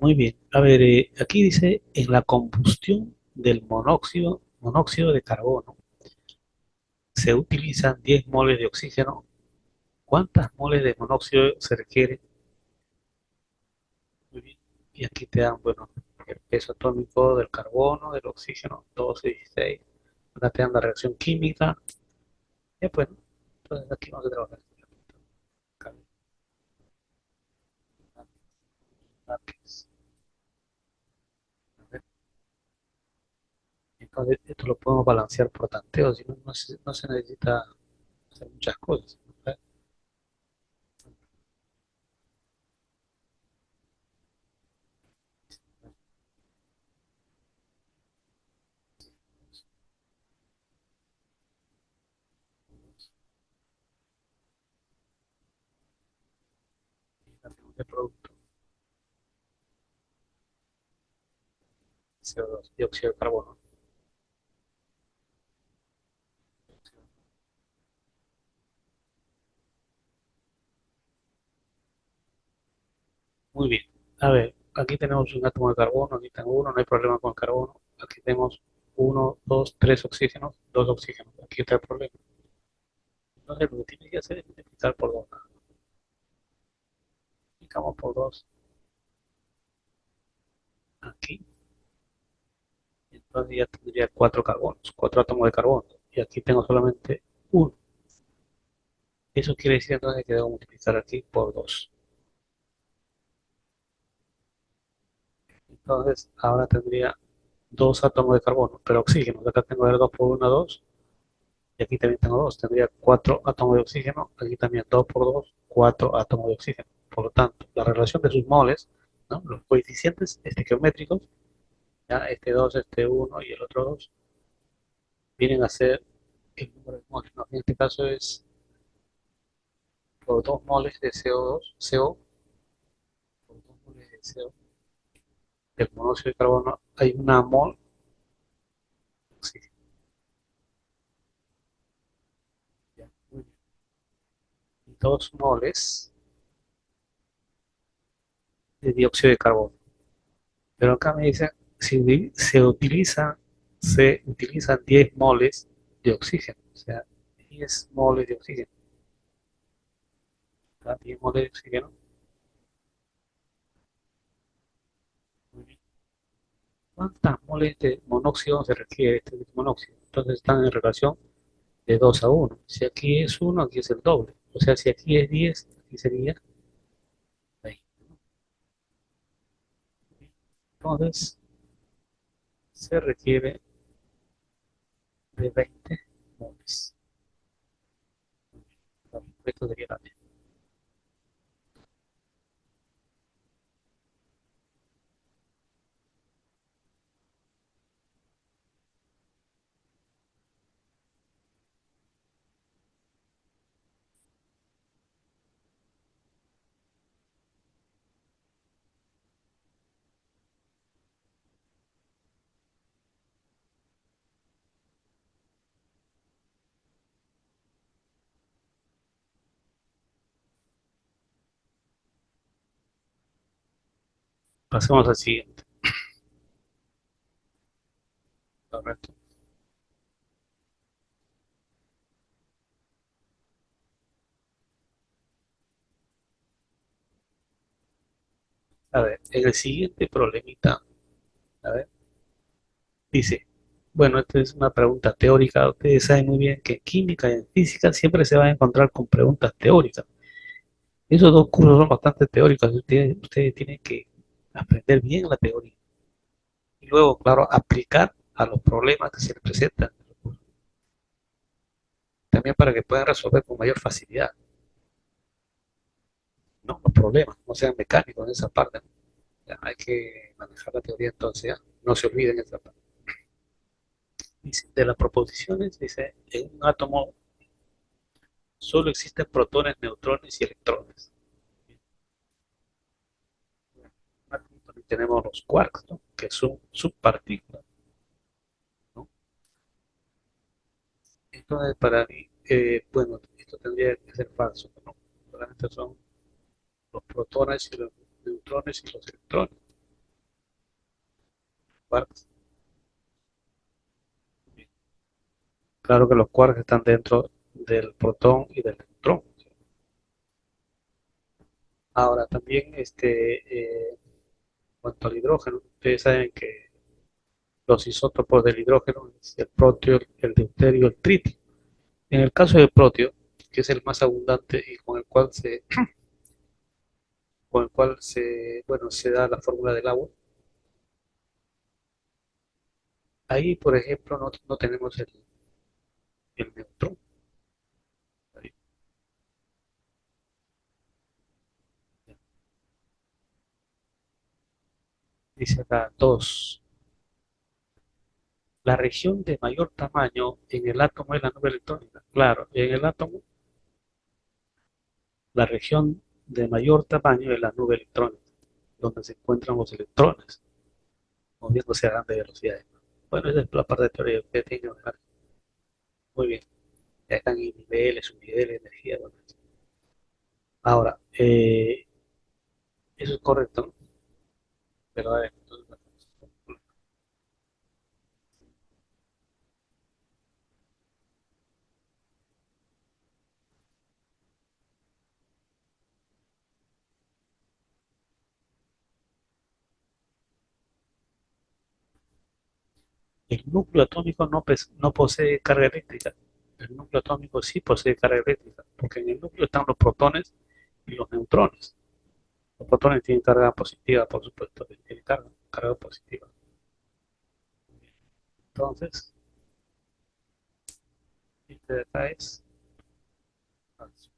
Speaker 1: Muy bien. A ver, aquí dice, en la combustión del monóxido de carbono, se utilizan 10 moles de oxígeno. ¿Cuántas moles de monóxido se requieren? Muy bien. Y aquí te dan, bueno, el peso atómico del carbono, del oxígeno, 12, 16. Acá te dan la reacción química. Y pues, entonces aquí vamos a trabajar. Lápiz. Entonces, esto lo podemos balancear por tanteo, si no, no se necesita hacer muchas cosas. ¿No? De producto, CO2, dióxido de carbono. Muy bien. A ver, aquí tenemos un átomo de carbono, aquí tengo uno, no hay problema con el carbono. Aquí tenemos uno, dos, tres oxígenos, dos oxígenos. Aquí está el problema. Entonces, lo que tiene que hacer es multiplicar por dos. Multiplicamos por dos aquí. Entonces ya tendría cuatro carbonos, cuatro átomos de carbono. Y aquí tengo solamente uno. Eso quiere decir entonces que debo multiplicar aquí por dos. Entonces, ahora tendría dos átomos de carbono, pero oxígeno. Acá tengo el 2 por 1, 2. Y aquí también tengo dos. Tendría cuatro átomos de oxígeno. Aquí también 2 por 2, cuatro átomos de oxígeno. Por lo tanto, la relación de sus moles, ¿no? Los coeficientes estequiométricos, ya este 2, este uno y el otro 2, vienen a ser el número de moles, ¿no? En este caso es por 2 moles de CO2, CO, por 2 moles de CO, del monóxido de carbono, hay una mol de oxígeno. ¿Ya? Y 2 moles de dióxido de carbono. Pero acá me dice, si se utilizan 10 moles de oxígeno, o sea, 10 moles de oxígeno, ¿verdad? 10 moles de oxígeno. ¿Cuántas moles de monóxido se requiere este monóxido? Entonces están en relación de 2 a uno. Si aquí es uno, aquí es el doble. O sea, si aquí es 10, aquí sería 20. Entonces se requiere de 20 moles. Esto sería la. Pasemos al siguiente. Correcto. A ver, en el siguiente problemita, a ver, dice, bueno, esta es una pregunta teórica. Ustedes saben muy bien que en química y en física siempre se van a encontrar con preguntas teóricas. Esos dos cursos son bastante teóricos. Ustedes tienen que aprender bien la teoría y luego, claro, aplicar a los problemas que se les presentan. También para que puedan resolver con mayor facilidad, ¿no? Los problemas, no sean mecánicos en esa parte. Ya, hay que manejar la teoría entonces, ya. No se olviden esa parte. Dice, de las proposiciones, dice, en un átomo solo existen protones, neutrones y electrones. tenemos los quarks, ¿no? Que son subpartículas, ¿no? Entonces, para mí, bueno, esto tendría que ser falso, ¿no? Solamente son los protones y los neutrones y los electrones. Quarks. Claro que los quarks están dentro del protón y del neutrón. Ahora, también, en cuanto al hidrógeno, ustedes saben que los isótopos del hidrógeno es el protio, el deuterio, el tritio. En el caso del protio, que es el más abundante y con el cual bueno, se da la fórmula del agua, ahí, por ejemplo, no tenemos el neutrón. Ahí dice acá 2. La región de mayor tamaño en el átomo es la nube electrónica. Claro, en el átomo, la región de mayor tamaño es la nube electrónica, donde se encuentran los electrones, moviéndose a grandes velocidades. Bueno, esa es la parte de teoría que tienen que dejar. Muy bien, ya están en niveles, subniveles de energía. Bueno. Ahora, eso es correcto, ¿no? Pero a ver, entonces, el núcleo atómico no posee carga eléctrica. El núcleo atómico sí posee carga eléctrica, porque en el núcleo están los protones y los neutrones. Los protones tienen carga positiva, por supuesto, tienen carga positiva. Entonces, este de acá es falso.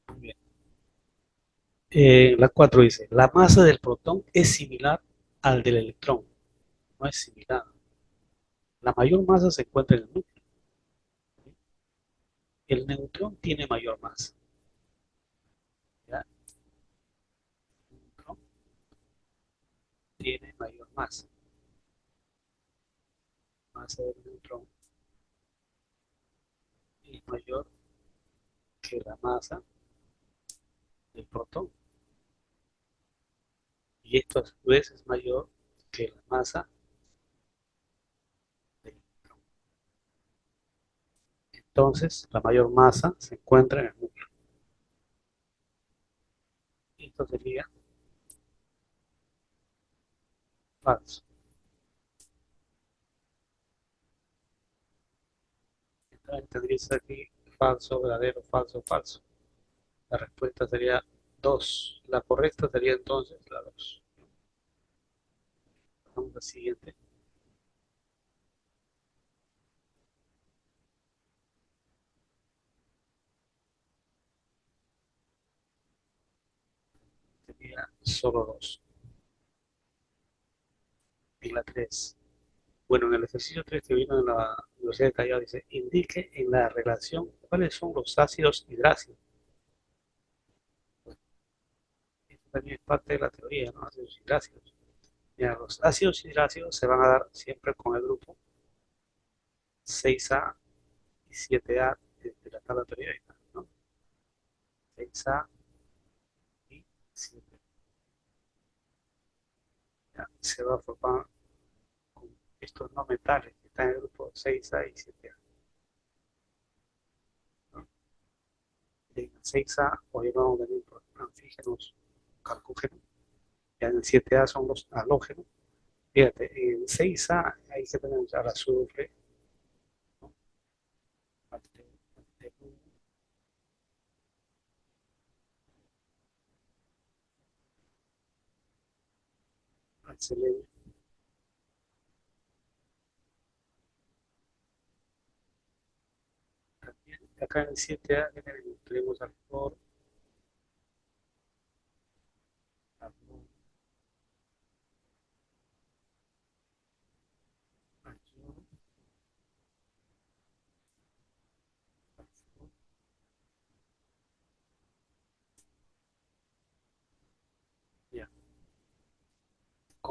Speaker 1: Muy bien. La 4 dice, la masa del protón es similar al del electrón. No es similar. La mayor masa se encuentra en el núcleo. El neutrón tiene mayor masa. ¿Ya? El neutrón tiene mayor masa. La masa del neutrón es mayor que la masa del protón. Y esto a su vez es mayor que la masa del electrón. Entonces, la mayor masa se encuentra en el núcleo. Esto sería falso. Entonces, tendrías aquí falso, verdadero, falso, falso. La respuesta sería 2. La correcta sería entonces la 2. Vamos a la siguiente. Sería solo 2. En la 3. Bueno, en el ejercicio 3 que vino en la Universidad de Callao dice, indique en la relación cuáles son los ácidos hidrácidos. Bueno, esto también es parte de la teoría, ¿no? Ácidos hidrácidos. Mira, los ácidos hidrácidos se van a dar siempre con el grupo 6A y 7A de la tabla periódica, ¿no? 6A y 7. Ya, se va a formar con estos no metales que están en el grupo 6A y 7A, ¿no? En 6A hoy vamos a venir por antígenos, calcúgenos, ya en el 7A son los halógenos. Fíjate, en 6A ahí que tenemos al azufre, ¿no? Al telurio, al selenio. También acá en el 7A tenemos al flor, al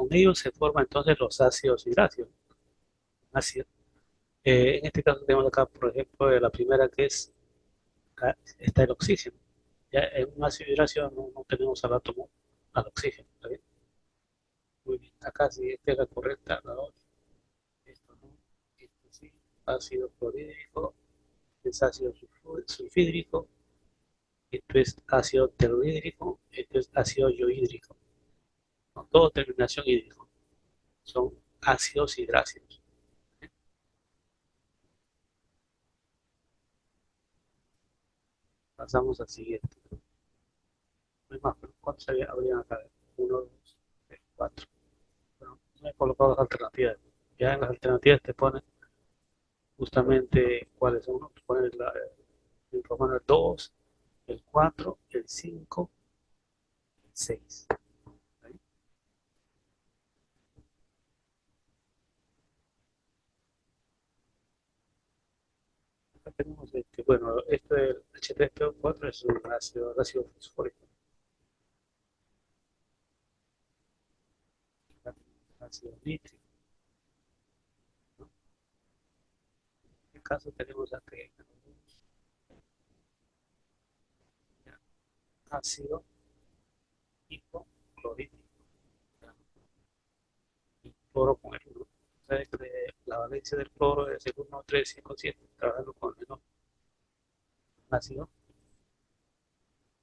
Speaker 1: con ellos se forman entonces los ácidos y grasos. Ácido. En este caso tenemos acá, por ejemplo, la primera que es, acá está el oxígeno. Ya en un ácido hidracio no tenemos al átomo, al oxígeno. ¿Está bien? Muy bien. Acá si esta es la correcta, la otra. Esto no. Esto sí. Ácido clorhídrico. Es ácido sulfídrico. Esto es ácido teluhídrico. Esto es ácido iohídrico. ¿No? Todo terminación hídrico. Son ácidos hidráceos. Pasamos al siguiente. No hay más, pero ¿cuántos habrían acá? Uno, dos, tres, cuatro. Bueno, no he colocado las alternativas. Ya en las alternativas te ponen justamente cuáles son, ¿no? Te ponen el romano el 2, el 4, el 5, el 6. ¿Ahí? Acá tenemos este, bueno, este del H3PO4 es un ácido fosfórico. Acá tenemos ácido nítrico, ¿no? En este caso tenemos aquí ácido hipoclorídrico, y cloro con el 1. Sabes que la valencia del cloro es el 1, 3, 5, 7, trabajando con el menor ácido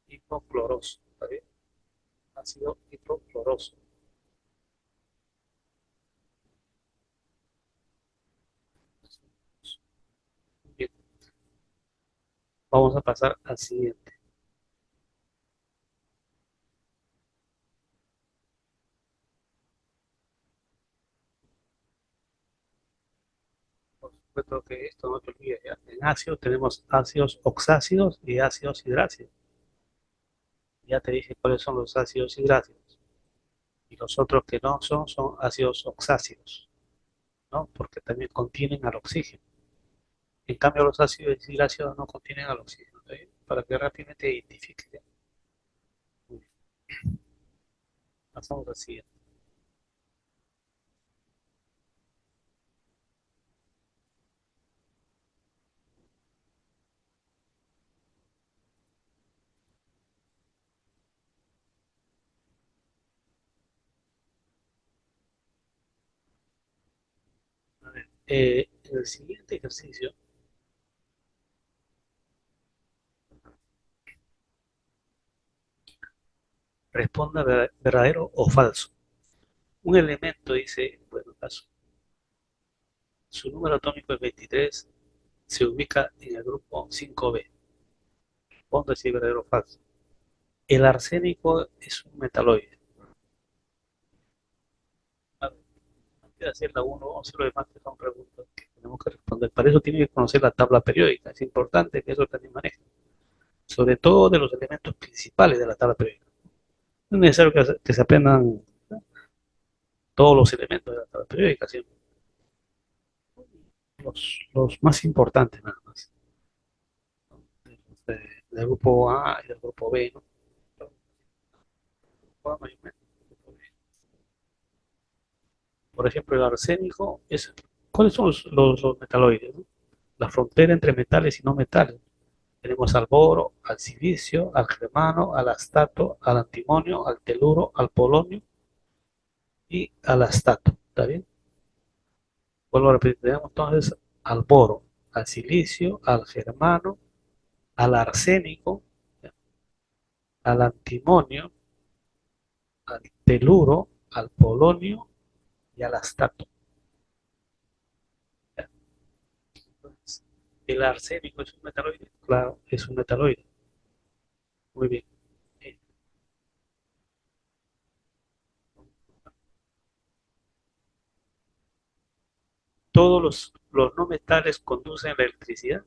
Speaker 1: hipocloroso. ¿Está bien? Ácido hipocloroso. Bien, vamos a pasar al siguiente. Por supuesto que esto no te olvides ya. En ácido tenemos ácidos oxácidos y ácidos hidrácidos. Ya te dije cuáles son los ácidos hidrácidos. Y los otros que no son ácidos oxácidos, ¿no? Porque también contienen al oxígeno. En cambio, los ácidos hidráceos no contienen al oxígeno. ¿Está bien? Para que rápidamente identifique. ¿Ya? Muy bien. Pasamos al siguiente. A ver, en el siguiente ejercicio, responda verdadero o falso. Un elemento dice, bueno, caso, su número atómico es 23, se ubica en el grupo 5B. Responda si es verdadero o falso. El arsénico es un metaloide. A ver, antes de hacer la 1, vamos a hacer lo demás, que son preguntas que tenemos que responder. Para eso tiene que conocer la tabla periódica. Es importante que eso también maneje. Sobre todo de los elementos principales de la tabla periódica. No es necesario que se aprendan todos los elementos de la tabla periódica, siempre. Los más importantes nada más. ¿No? Del grupo A y del grupo B, ¿no? Por ejemplo, el arsénico es. ¿Cuáles son los metaloides? ¿No? La frontera entre metales y no metales. Tenemos al boro, al silicio, al germano, al astato, al antimonio, al teluro, al polonio y al astato. ¿Está bien? Vuelvo a repetir, tenemos entonces al boro, al silicio, al germano, al arsénico, al antimonio, al teluro, al polonio y al astato. Entonces, ¿el arsénico es un metaloide? Claro, es un metaloide. Muy bien. Eh, Todos los no metales conducen la electricidad.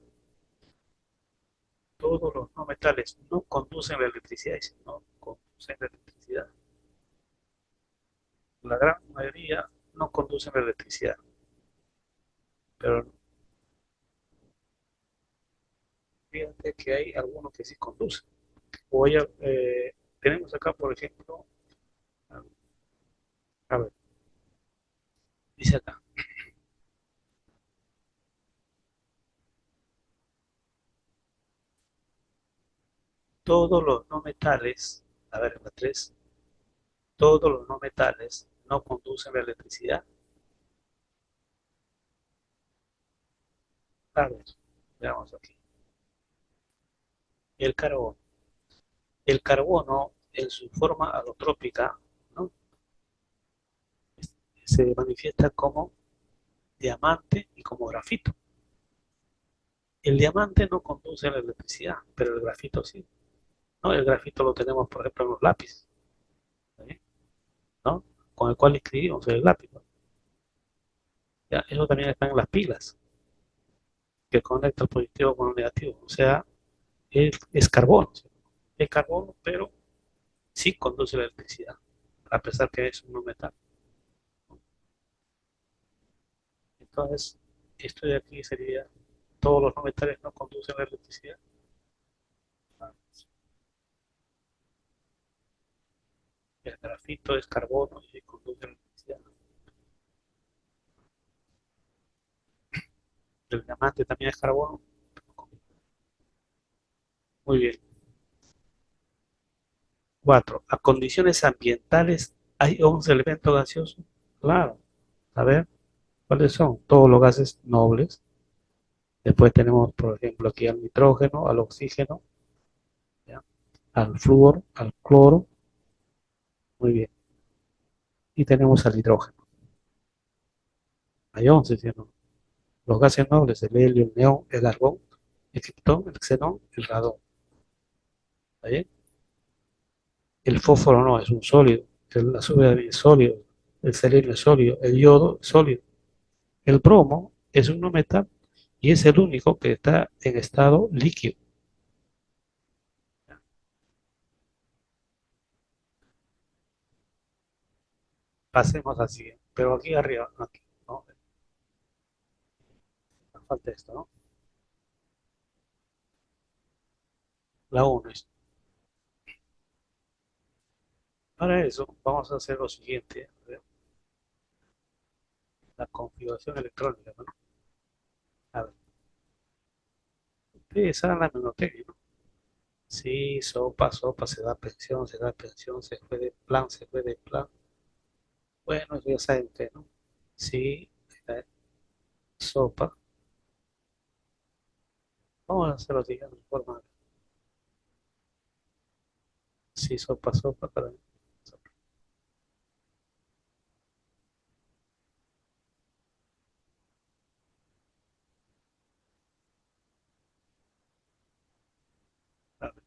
Speaker 1: Todos los no metales no conducen la electricidad, sino conducen la electricidad. La gran mayoría no conducen la electricidad, pero fíjate que hay algunos que sí conducen. Tenemos acá, por ejemplo, a ver, Dice acá, todos los no metales, a ver, la 3, todos los no metales no conducen la electricidad. A ver, veamos aquí. El carbono. El carbono, en su forma alotrópica, ¿no? Se manifiesta como diamante y como grafito. El diamante no conduce a la electricidad, pero el grafito sí. ¿No? El grafito lo tenemos, por ejemplo, en los lápices, ¿sí? ¿No? Con el cual escribimos el lápiz, ¿no? Ya, eso también está en las pilas, que conecta el positivo con el negativo. O sea, es carbono. ¿Sí? Es carbono, pero sí conduce la electricidad, a pesar que es un no metal. Entonces, esto de aquí sería, todos los no metales no conducen la electricidad. El grafito es carbono y conduce la electricidad. El diamante también es carbono. Muy bien. 4. A condiciones ambientales hay 11 elementos gaseosos. Claro. A ver, ¿cuáles son? Todos los gases nobles. Después tenemos, por ejemplo, aquí al nitrógeno, al oxígeno, ¿ya? Al flúor, al cloro. Muy bien. Y tenemos al hidrógeno. Hay 11, ¿sí o no? Los gases nobles, el helio, el neón, el argón, el criptón, el xenón, el radón. ¿Está bien? El fósforo no, es un sólido. El azufre es sólido. El selenio es sólido. El yodo es sólido. El bromo es un no metal y es el único que está en estado líquido. Pasemos así, pero aquí arriba, aquí, ¿no? Falta esto, ¿no? La 1 es. Para eso vamos a hacer lo siguiente, a ver, la configuración electrónica, ¿no? A ver, ustedes hagan la menotecnia, ¿no? Sí, sopa, sopa, se da pensión, se fue de plan, se fue de plan. Bueno, ya saben ustedes, ¿no? Sí, sopa. Vamos a hacerlo, digamos, de forma. Sí, sopa, sopa, para mí. Sopa. A ver,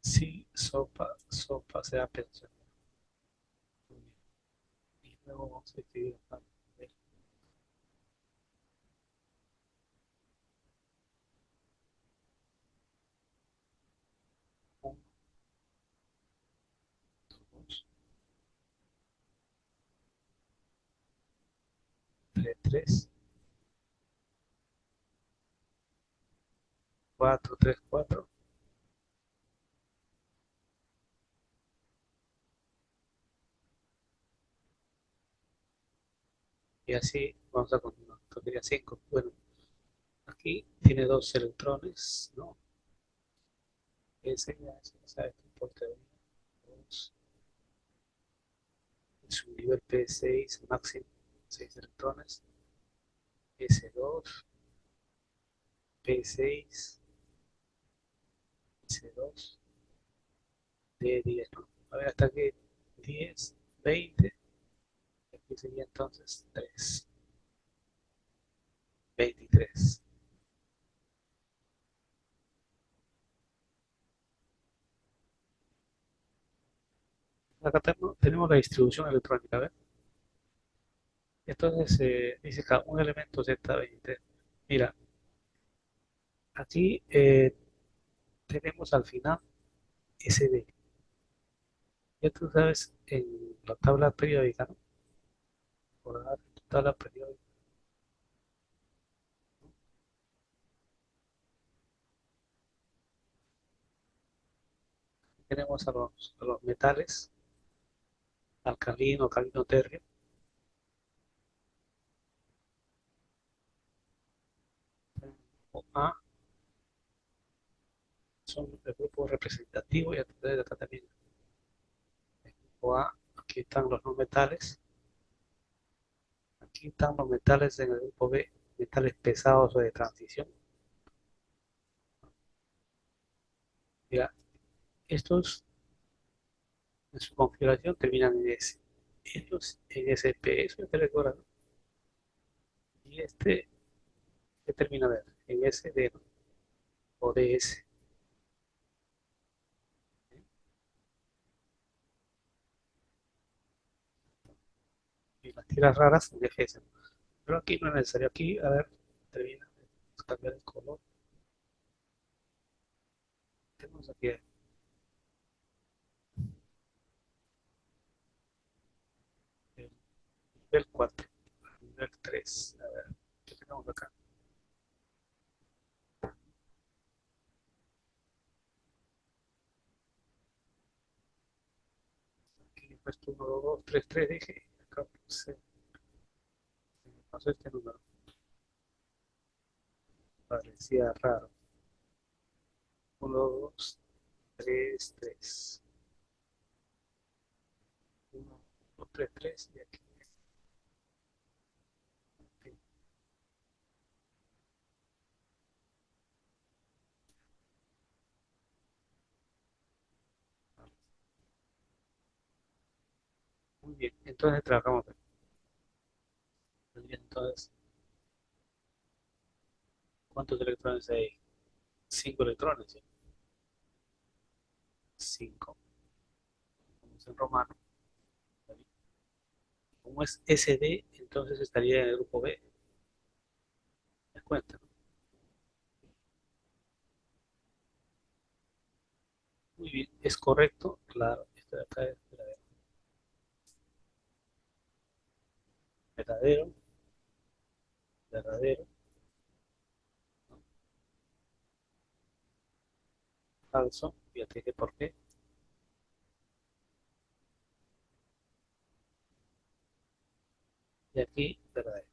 Speaker 1: sí, sopa, sopa, se da pensión. Muy bien. Y luego vamos a escribir acá. A ver, 1, 2, 3, 3, 4, 3, 4. Y así vamos a continuar. Esto sería 5. Bueno, aquí tiene dos electrones, ¿no? Ese ya sabe que importa dos. Su nivel P6 máximo 6 electrones. S2, P6, S2, D10, ¿no? A ver, hasta que 10, 20. Aquí sería entonces 3, 23. Acá tenemos la distribución electrónica, ¿ves? Entonces, dice acá, un elemento Z23. Mira, aquí tenemos al final SD. Ya tú sabes, en la tabla periódica, ¿no? Por la tabla periódica, tenemos a los metales, alcalino, alcalino tercio, o A, son el grupo representativo, y acá también el grupo A, aquí están los no metales, aquí están los metales en el grupo B, metales pesados o de transición. Mira, estos en su configuración terminan en S. Estos en SP, eso es que recuerdan, ¿no? Y este que termina en SD, ¿no? O DS. Y las tiras raras en FS. Pero aquí no es necesario. Aquí, a ver, termina. Vamos a cambiar el color. Tenemos aquí el nivel 4, el nivel 3. A ver, ¿qué tenemos acá? Aquí he puesto 1, 2, 3, 3, dije. Acá puse, no sé este número. Parecía raro. 1, 2, 3, 3. 1, 2, 3, 3. Y aquí. Ok, muy bien. Entonces trabajamos. Muy bien, entonces, ¿cuántos electrones hay? 5 electrones, ¿sí? 5. Vamos en romano. Como es SD, entonces estaría en el grupo B. ¿Me cuenta? Muy bien, es correcto, claro. Esto de acá es verdadero, verdadero, ¿no? Falso, fíjate que por qué. Y aquí, verdadero.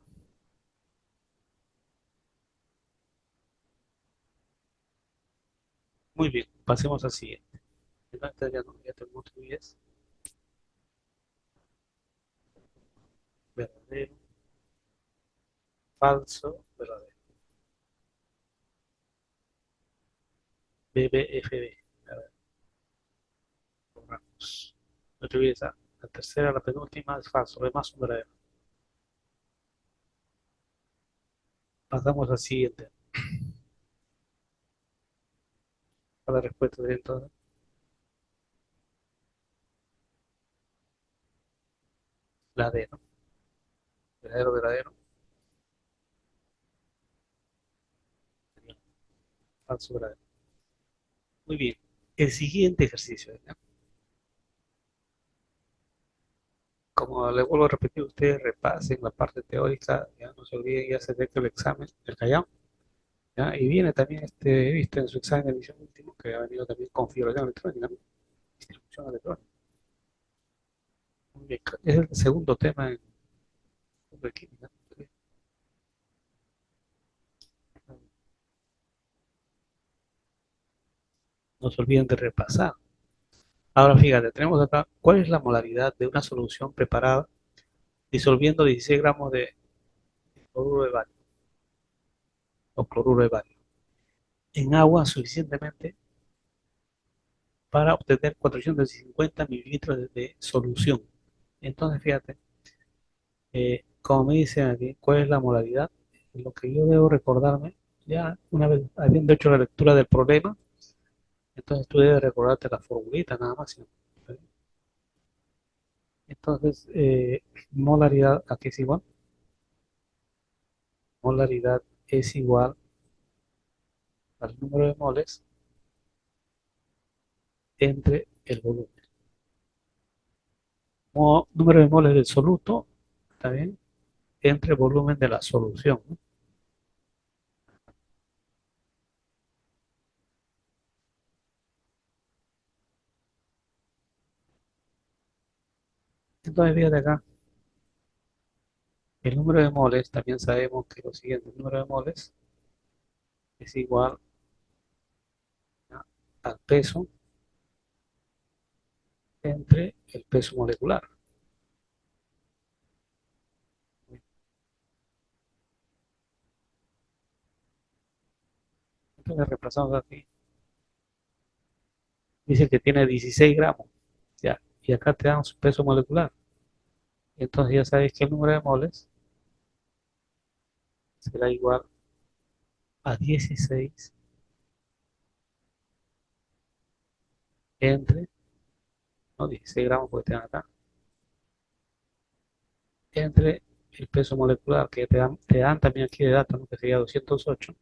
Speaker 1: Muy bien, pasemos al siguiente. Entonces ya, no, ya tenemos tu 10, verdadero, falso, verdadero. BBFB. A ver, borramos. No te olvides, la tercera, la penúltima es falso, lo demás son verdadero. Pasamos al siguiente. A la respuesta de entonces, la D, ¿no? Verdadero, verdadero, falso, verdadero. Muy bien. El siguiente ejercicio, ¿ya? Como le vuelvo a repetir, ustedes repasen la parte teórica, ya no se olviden, ya se acerca el examen del Callao, ¿ya? Y viene también viste, en su examen de emisión último, que ha venido también configuración electrónica, ¿no? Distribución electrónica. Muy bien. Es el segundo tema en de química. No se olviden de repasar. Ahora fíjate, tenemos acá, ¿cuál es la molaridad de una solución preparada disolviendo 16 gramos de cloruro de bario o cloruro de bario en agua suficientemente para obtener 450 mililitros de solución? Entonces, fíjate, como me dicen aquí, ¿cuál es la modalidad? Lo que yo debo recordarme, ya una vez habiendo hecho la lectura del problema, entonces tú debes recordarte la formulita nada más, ¿sí? Entonces, molaridad aquí es igual. molaridad es igual al número de moles entre el volumen. Número de moles del soluto, ¿está bien? Entre el volumen de la solución, ¿no? Entonces, fíjate acá, el número de moles, también sabemos que lo siguiente, el número de moles es igual al peso entre el peso molecular. Entonces, reemplazamos aquí, dice que tiene 16 gramos, ya, y acá te dan su peso molecular. Entonces ya sabes que el número de moles será igual a 16 entre, no 16 gramos porque te dan acá, entre el peso molecular que te dan también aquí de datos, ¿no? Que sería 208,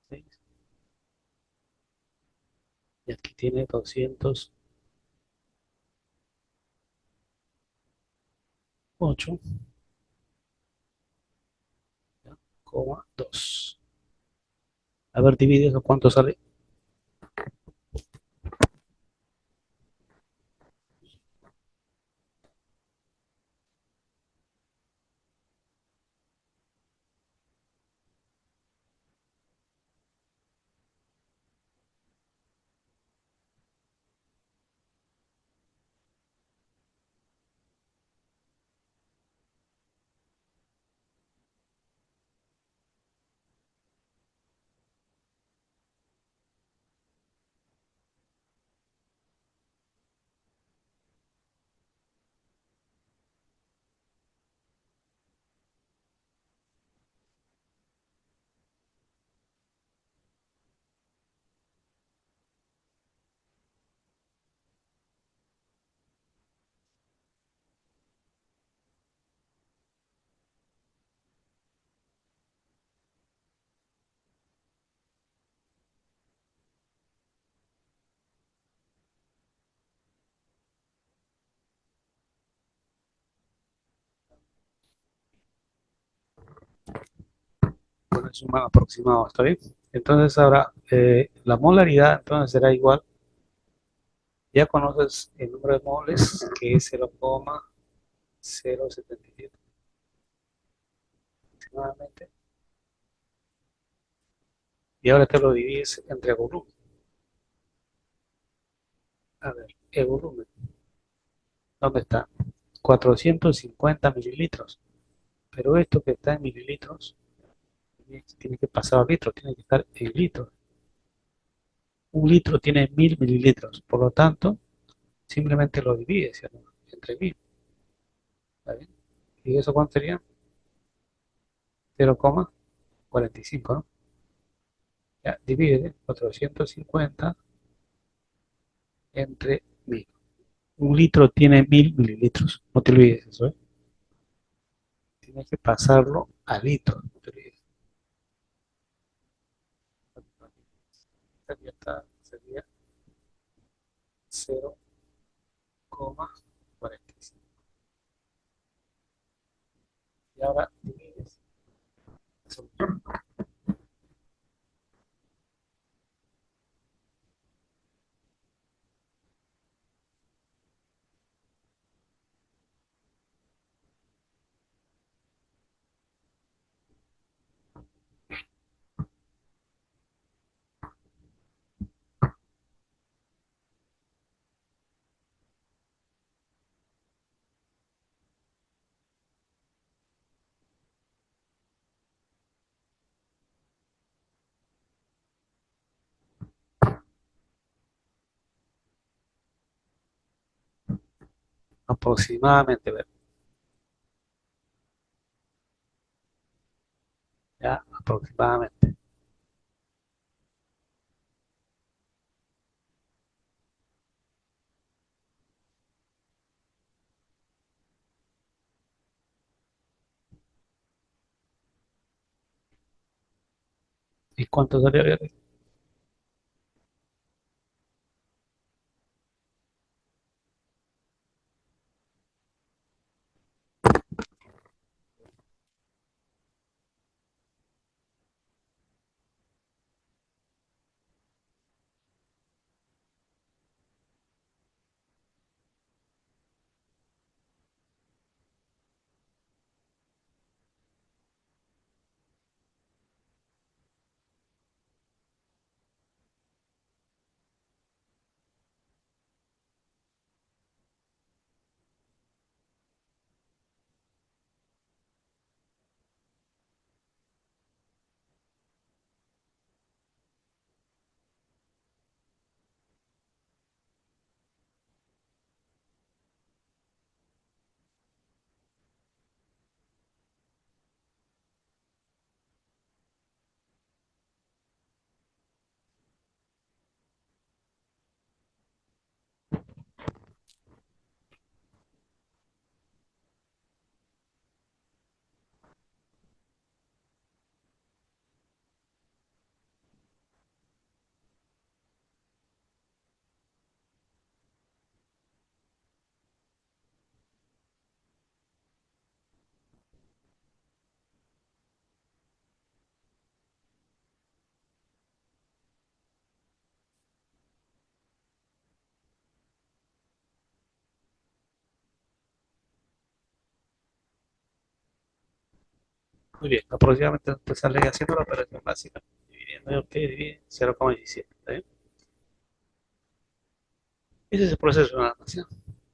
Speaker 1: ¿sí? Y aquí tiene 208,2. A ver, divide eso, ¿cuánto sale? Bueno, es un aproximado, ¿está bien? Entonces ahora, la molaridad entonces será igual, ya conoces el número de moles, que es 0,077 aproximadamente, y ahora te lo divides entre volumen. A ver, el volumen, ¿dónde está? 450 mililitros, pero esto que está en mililitros, tiene que pasar a litros, tiene que estar en litros. Un litro tiene 1000 mililitros, por lo tanto, simplemente lo divides, ¿sí? Entre 1000, ¿está bien? ¿Y eso cuánto sería? 0,45, ¿no? Ya, divide 450 entre 1000. Un litro tiene 1000 mililitros, no te olvides eso, ¿eh? Tienes que pasarlo a litro, no te olvides. Sería 0,45. Y ahora divides eso aproximadamente, ¿ver? Ya, aproximadamente. ¿Y cuánto salió verde? Muy bien, aproximadamente te sale haciendo la operación básica. Dividiendo, ok, divide 0,17. ¿Está bien? Ese es el proceso nada más, ¿ya?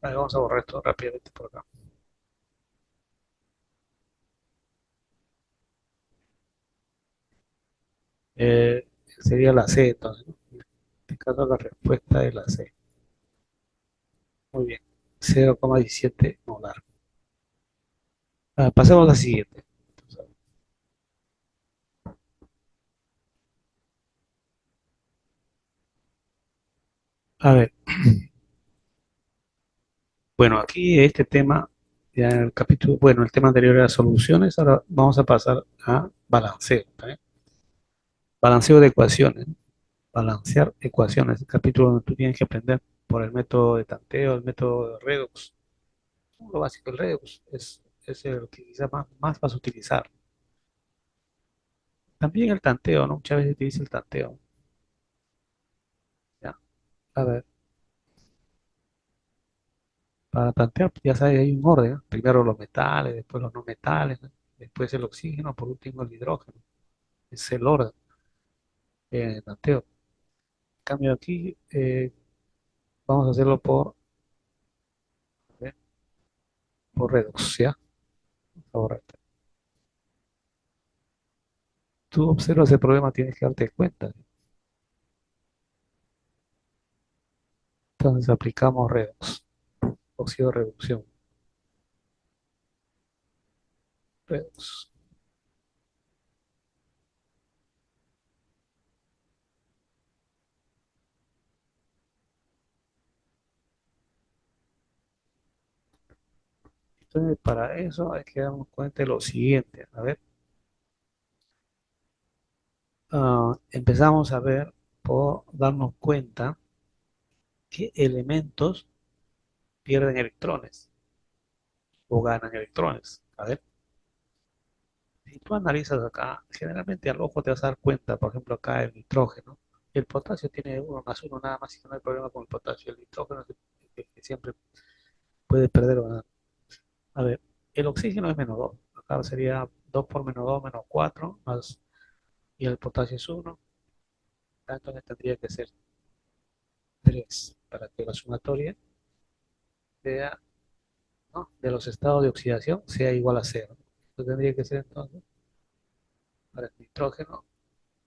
Speaker 1: Vale, vamos a borrar esto rápidamente por acá. Sería la C, entonces, ¿no? En este caso la respuesta es la C. Muy bien, 0,17 molar. Pasemos a la siguiente. A ver, bueno, aquí este tema, ya en el capítulo, bueno, el tema anterior era soluciones, ahora vamos a pasar a balanceo, ¿está bien? Balanceo de ecuaciones, ¿no? Balancear ecuaciones, el capítulo donde tú tienes que aprender por el método de tanteo, el método de redox. Lo básico del redox es el que quizás más vas a utilizar. También el tanteo, ¿no? Muchas veces utiliza el tanteo, ¿ya? A ver, para tantear, ya sabes, hay un orden, ¿no? Primero los metales, después los no metales, ¿no? Después el oxígeno, por último el hidrógeno. Es el orden de tanteo. En cambio aquí, vamos a hacerlo ¿eh? Por redox, ¿ya? Ahora, tú observas el problema, tienes que darte cuenta. Entonces aplicamos redox, óxido de reducción, redox. Entonces para eso hay que darnos cuenta de lo siguiente. A ver, empezamos a ver por darnos cuenta qué elementos pierden electrones o ganan electrones. A ver, si tú analizas acá, generalmente al ojo te vas a dar cuenta, por ejemplo, acá el nitrógeno. El potasio tiene uno más uno nada más y no hay problema con el potasio. El nitrógeno es el que siempre puede perder o ganar. A ver, el oxígeno es menos 2. Acá sería 2 por menos 2 menos 4 más, y el potasio es 1. Entonces tendría que ser 3 para que la sumatoria sea, ¿no? De los estados de oxidación sea igual a 0. Esto tendría que ser entonces para el nitrógeno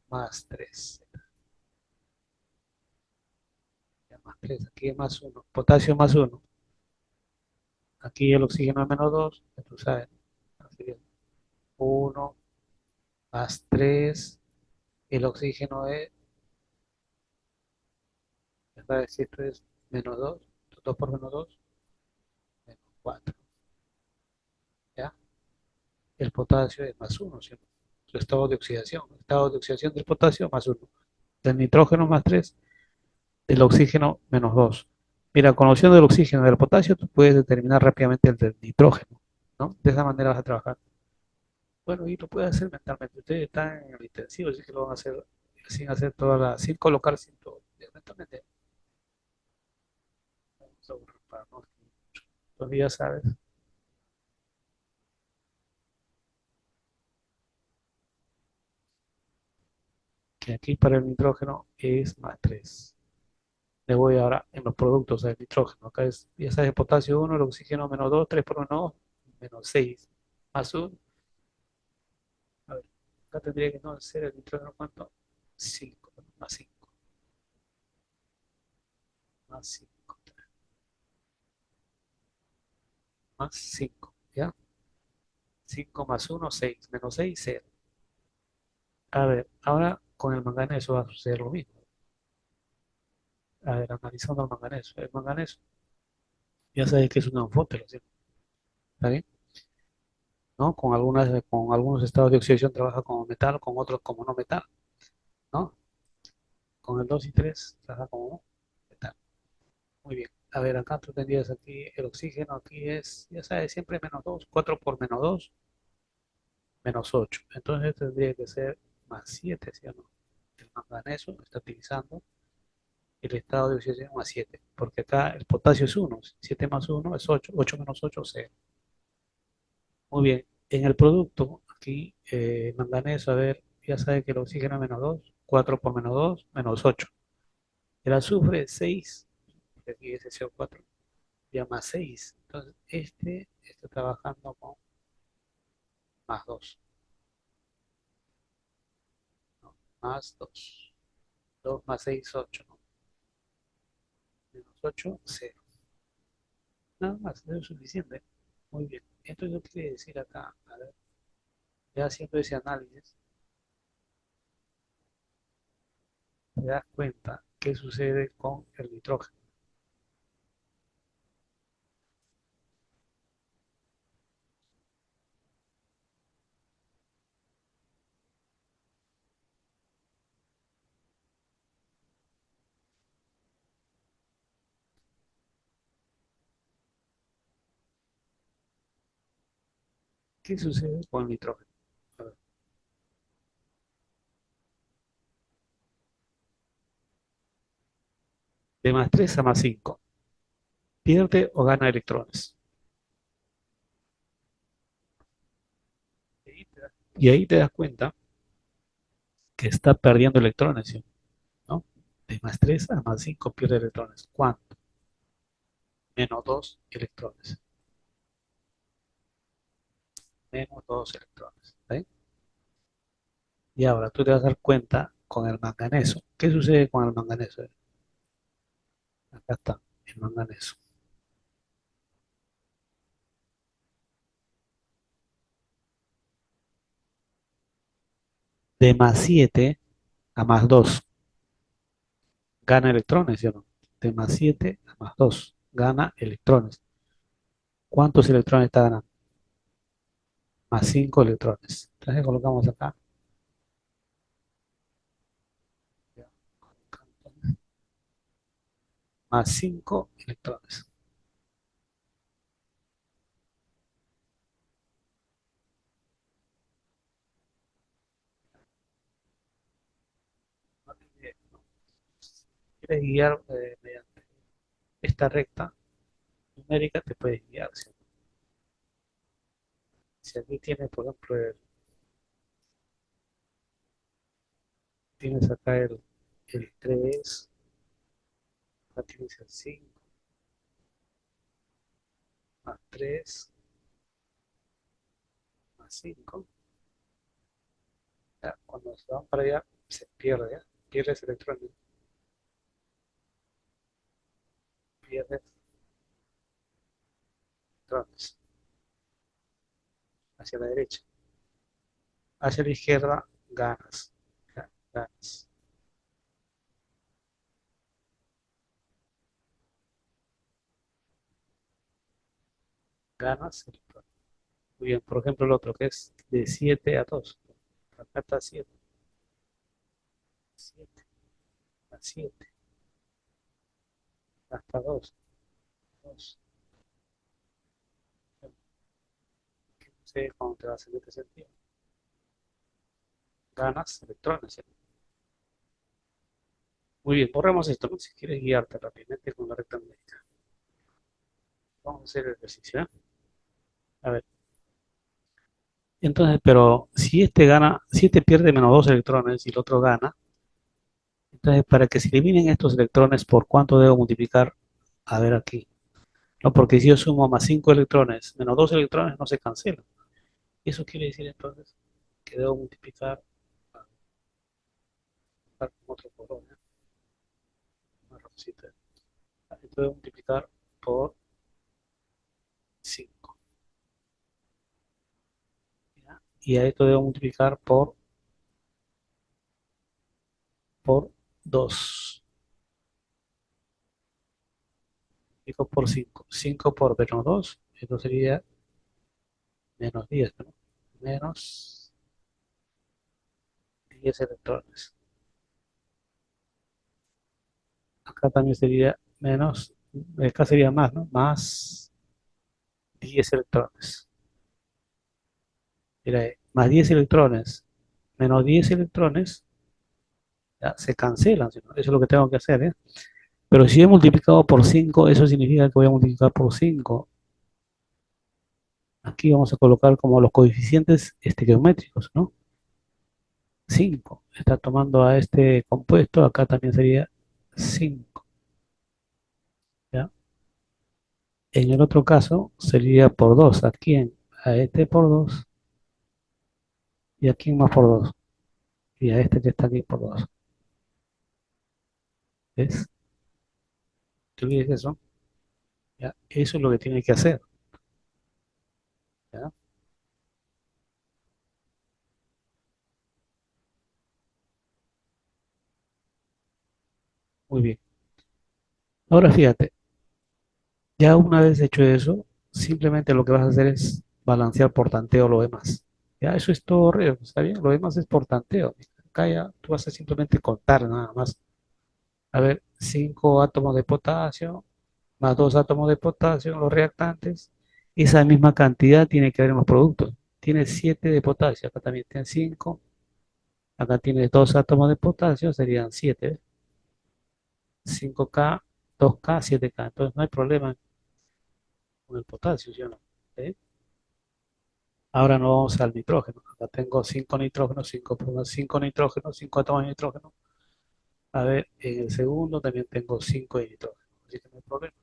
Speaker 1: más 3. Ya más 3, aquí es más 1. Potasio más 1. Aquí el oxígeno es menos 2. Ya tú sabes, ¿no? Sería 1 más 3. El oxígeno es, ya sabes si esto es menos 2. 2 por menos 2, menos 4. ¿Ya? El potasio es más 1, ¿cierto? su estado de oxidación. Estado de oxidación del potasio más uno, del nitrógeno más 3, del oxígeno menos 2. Mira, conociendo el oxígeno y del potasio, tú puedes determinar rápidamente el del nitrógeno, ¿no? De esa manera vas a trabajar. Bueno, y lo puedes hacer mentalmente. Ustedes están en el intensivo, así que lo van a hacer sin hacer todas las, sin colocar cinto, mentalmente. Vamos a borrar para no- Entonces ya sabes que aquí para el nitrógeno es más 3. Le voy ahora en los productos del nitrógeno. Acá es, ya sabes, el potasio 1, el oxígeno menos 2, 3 por 1, menos 6, más 1. A ver, acá tendría que no ser el nitrógeno, ¿cuánto? 5, más 5, más 5, más 5, ¿ya? 5 más 1, 6, menos 6, 0. A ver, ahora con el manganeso va a suceder lo mismo. A ver, analizando el manganeso. El manganeso, ya sabes que es un anfótero, ¿sí? ¿Está bien? ¿No? Con algunos estados de oxidación trabaja como metal, con otros como no metal, ¿no? Con el 2 y 3 trabaja como no metal. Muy bien. A ver, acá tú tendrías aquí el oxígeno, aquí es, ya sabes, siempre menos 2, 4 por menos 2, menos 8. Entonces tendría que ser más 7, ¿sí o no? El manganeso está utilizando el estado de oxidación más 7, porque acá el potasio es 1, 7 más 1 es 8, 8 menos 8 0. Muy bien, en el producto, aquí manganeso, a ver, ya sabe que el oxígeno es menos 2, 4 por menos 2, menos 8. El azufre es 6, aquí es CO4, ya más 6. Entonces, este está trabajando con más 2, ¿no? Más 2. 2 más 6, 8, ¿no? Menos 8, 0. Nada más, eso es suficiente. Muy bien. Entonces, ¿qué quiere decir acá? A ver, ya haciendo ese análisis, te das cuenta qué sucede con el nitrógeno. ¿Qué sucede con el nitrógeno? A ver, de más 3 a más 5, pierde o gana electrones. Y ahí te das cuenta que está perdiendo electrones, ¿sí? ¿No? De más 3 a más 5 pierde electrones. ¿Cuánto? Menos 2 electrones. Menos 2 electrones. ¿Sí? Y ahora tú te vas a dar cuenta con el manganeso. ¿Qué sucede con el manganeso? Acá está, el manganeso. De más 7 a más 2 gana electrones, ¿sí o no? De más 7 a más 2 gana electrones. ¿Cuántos electrones está ganando? Más 5 electrones. Entonces colocamos acá. Más 5 electrones. No tiene- no. Quieres guiar mediante esta recta numérica, te puedes guiar. Si aquí tienes, por ejemplo, tienes acá el 3, acá tienes el 5, más 3, más 5. Ya, cuando se van para allá, se pierde, ¿ya? Pierdes electrones, pierdes electrones hacia la derecha. Hacia la izquierda, ganas. Ganas, ganas electrones. Muy bien, por ejemplo, el otro que es de 7 a 2. Acá está 7, 7, 7, hasta 2, 2. No sé cómo te va a hacer este sentido. Ganas electrones, ¿sí? Muy bien, borremos esto, ¿no? Si quieres guiarte rápidamente con la recta numérica. Vamos a hacer el ejercicio, ¿eh? A ver, entonces, pero si este gana, si este pierde menos 2 electrones y el otro gana, entonces para que se eliminen estos electrones, ¿por cuánto debo multiplicar? A ver aquí. No, porque si yo sumo más 5 electrones menos 2 electrones, no se cancelan. Y eso quiere decir entonces que debo multiplicar con otro color, ¿eh? Una rosita. Entonces debo multiplicar por 5. Y a esto debo multiplicar por 2. Multiplico por 5. 5 por menos 2, esto sería menos 10, ¿no? Menos 10 electrones. Acá también sería menos, acá sería más, ¿no? Más 10 electrones. Mira, más 10 electrones, menos 10 electrones, ya se cancelan, ¿sí? Eso es lo que tengo que hacer, ¿eh? Pero si he multiplicado por 5, eso significa que voy a multiplicar por 5. Aquí vamos a colocar como los coeficientes estequiométricos, ¿no? 5. Está tomando a este compuesto, acá también sería 5, ¿ya? En el otro caso sería por 2. ¿A quién? A este por 2 y a quién más por 2. Y a este que está aquí por 2. ¿Ves? ¿Tú ves eso? ¿Ya? Eso es lo que tiene que hacer, ¿ya? Muy bien. Ahora fíjate, ya una vez hecho eso, simplemente lo que vas a hacer es balancear por tanteo lo demás. Ya, eso es todo, ¿está bien? Lo demás es por tanteo. Acá ya tú vas a simplemente contar nada más. A ver, 5 átomos de potasio, más 2 átomos de potasio, los reactantes. Esa misma cantidad tiene que haber en los productos. Tiene 7 de potasio, acá también tiene 5. Acá tiene 2 átomos de potasio, serían 7. 5K, 2K, 7K. Entonces no hay problema con el potasio, ¿sí o no? ¿Sí? Ahora no vamos al nitrógeno. Acá tengo 5 nitrógenos, 5 nitrógenos, 5 átomos de nitrógeno. A ver, en el segundo también tengo 5 de nitrógeno. Así que no hay problema.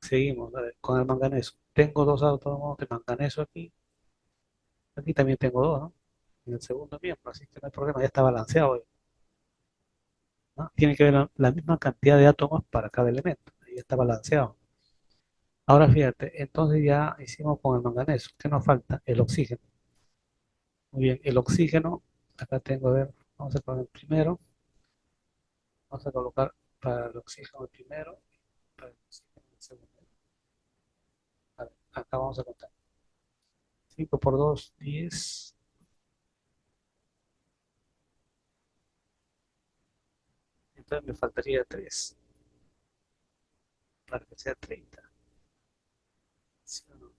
Speaker 1: Seguimos, a ver, con el manganeso. Tengo 2 átomos de manganeso aquí. Aquí también tengo 2, ¿no? En el segundo miembro, así que no hay problema. Ya está balanceado, ¿no? Tiene que haber la misma cantidad de átomos para cada elemento. Ahí está balanceado. Ahora fíjate, entonces ya hicimos con el manganeso. ¿Qué nos falta? El oxígeno. Muy bien, el oxígeno, acá tengo, a ver, vamos a poner el primero. Vamos a colocar para el oxígeno el primero, para el oxígeno el segundo. A ver, acá vamos a contar. 5 por 2, 10. Entonces me faltaría 3 para que sea 30. ¿Sí o no?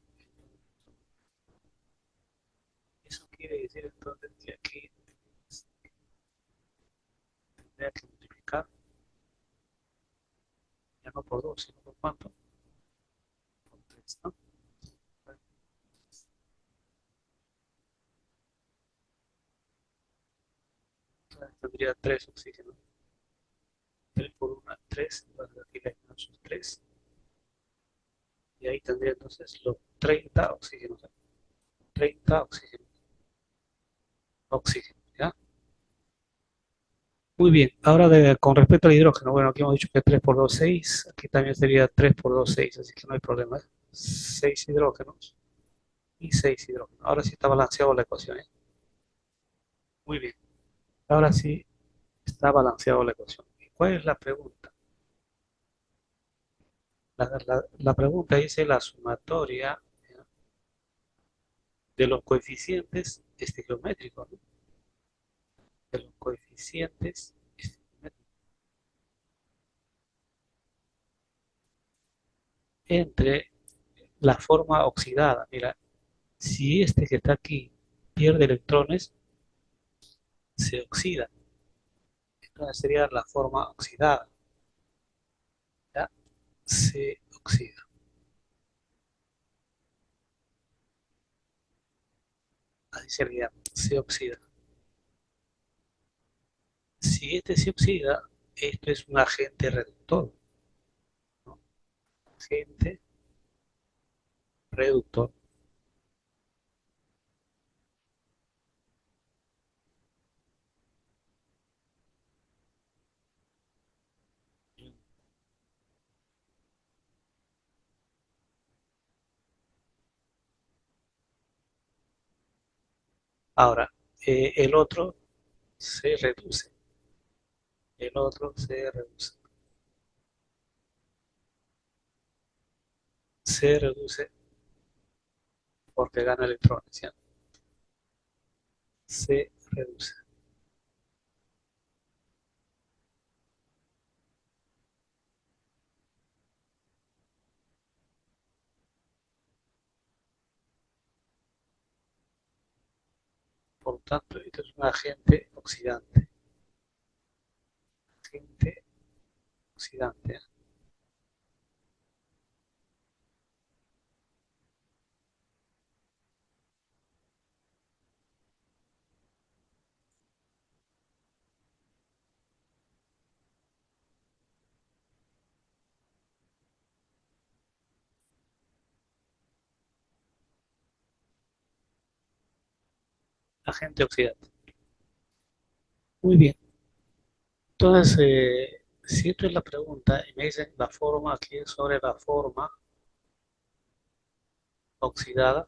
Speaker 1: Eso quiere decir entonces que aquí tendría que multiplicar ya no por 2, sino por cuánto? Por 3, ¿no? Entonces tendría 3 oxígenos. 3 por 1, 3. Aquí le añado sus 3. Y ahí tendría entonces los 30 oxígenos. 30 oxígenos. Oxígeno, ¿ya? Muy bien. Ahora con respecto al hidrógeno, bueno, aquí hemos dicho que 3 por 2, 6. Aquí también sería 3 por 2, 6. Así que no hay problema, ¿eh? 6 hidrógenos y 6 hidrógenos. Ahora sí está balanceado la ecuación, ¿eh? Muy bien. Ahora sí está balanceado la ecuación. ¿Y cuál es la pregunta? La pregunta dice la sumatoria, ¿ya? de los coeficientes estequiométricos, ¿no? De los coeficientes estequiométricos entre la forma oxidada. Mira, si este que está aquí pierde electrones, se oxida. Entonces sería la forma oxidada. ¿Ya? Se oxida. Así sería, se oxida. Si este se oxida, esto es un agente reductor, ¿no? Agente reductor. Ahora, el otro se reduce. El otro se reduce. Se reduce porque gana electrones, ¿ya? Se reduce. Por tanto, esto es un agente oxidante. Agente oxidante. Agente oxidante. Muy bien. Entonces, si esto es la pregunta y me dicen la forma aquí es sobre la forma oxidada,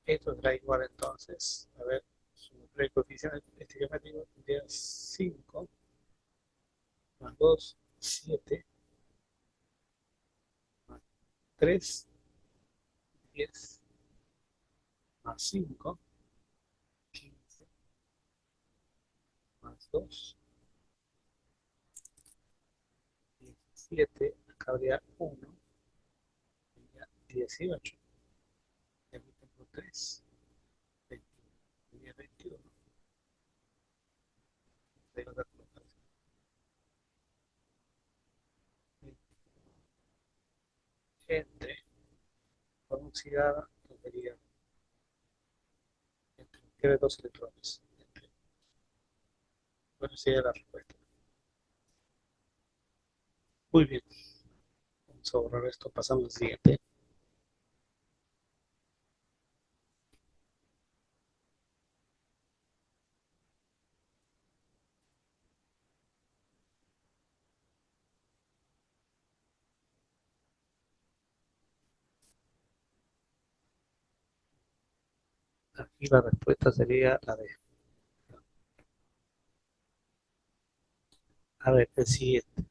Speaker 1: esto será igual entonces. A ver, su coeficiente estequiométrico tendría 5 más 2, 7 más 3, 10 más 5, 15 más 2, 17, acá habría 1, 18, y aquí tengo 3, 21, 21, tengo que colocar entre forma oxidada, tendría entre dos electrones. Entre, bueno, sería la respuesta. Muy bien, vamos a borrar esto, pasamos al siguiente. Aquí la respuesta sería la D. A ver, el siguiente.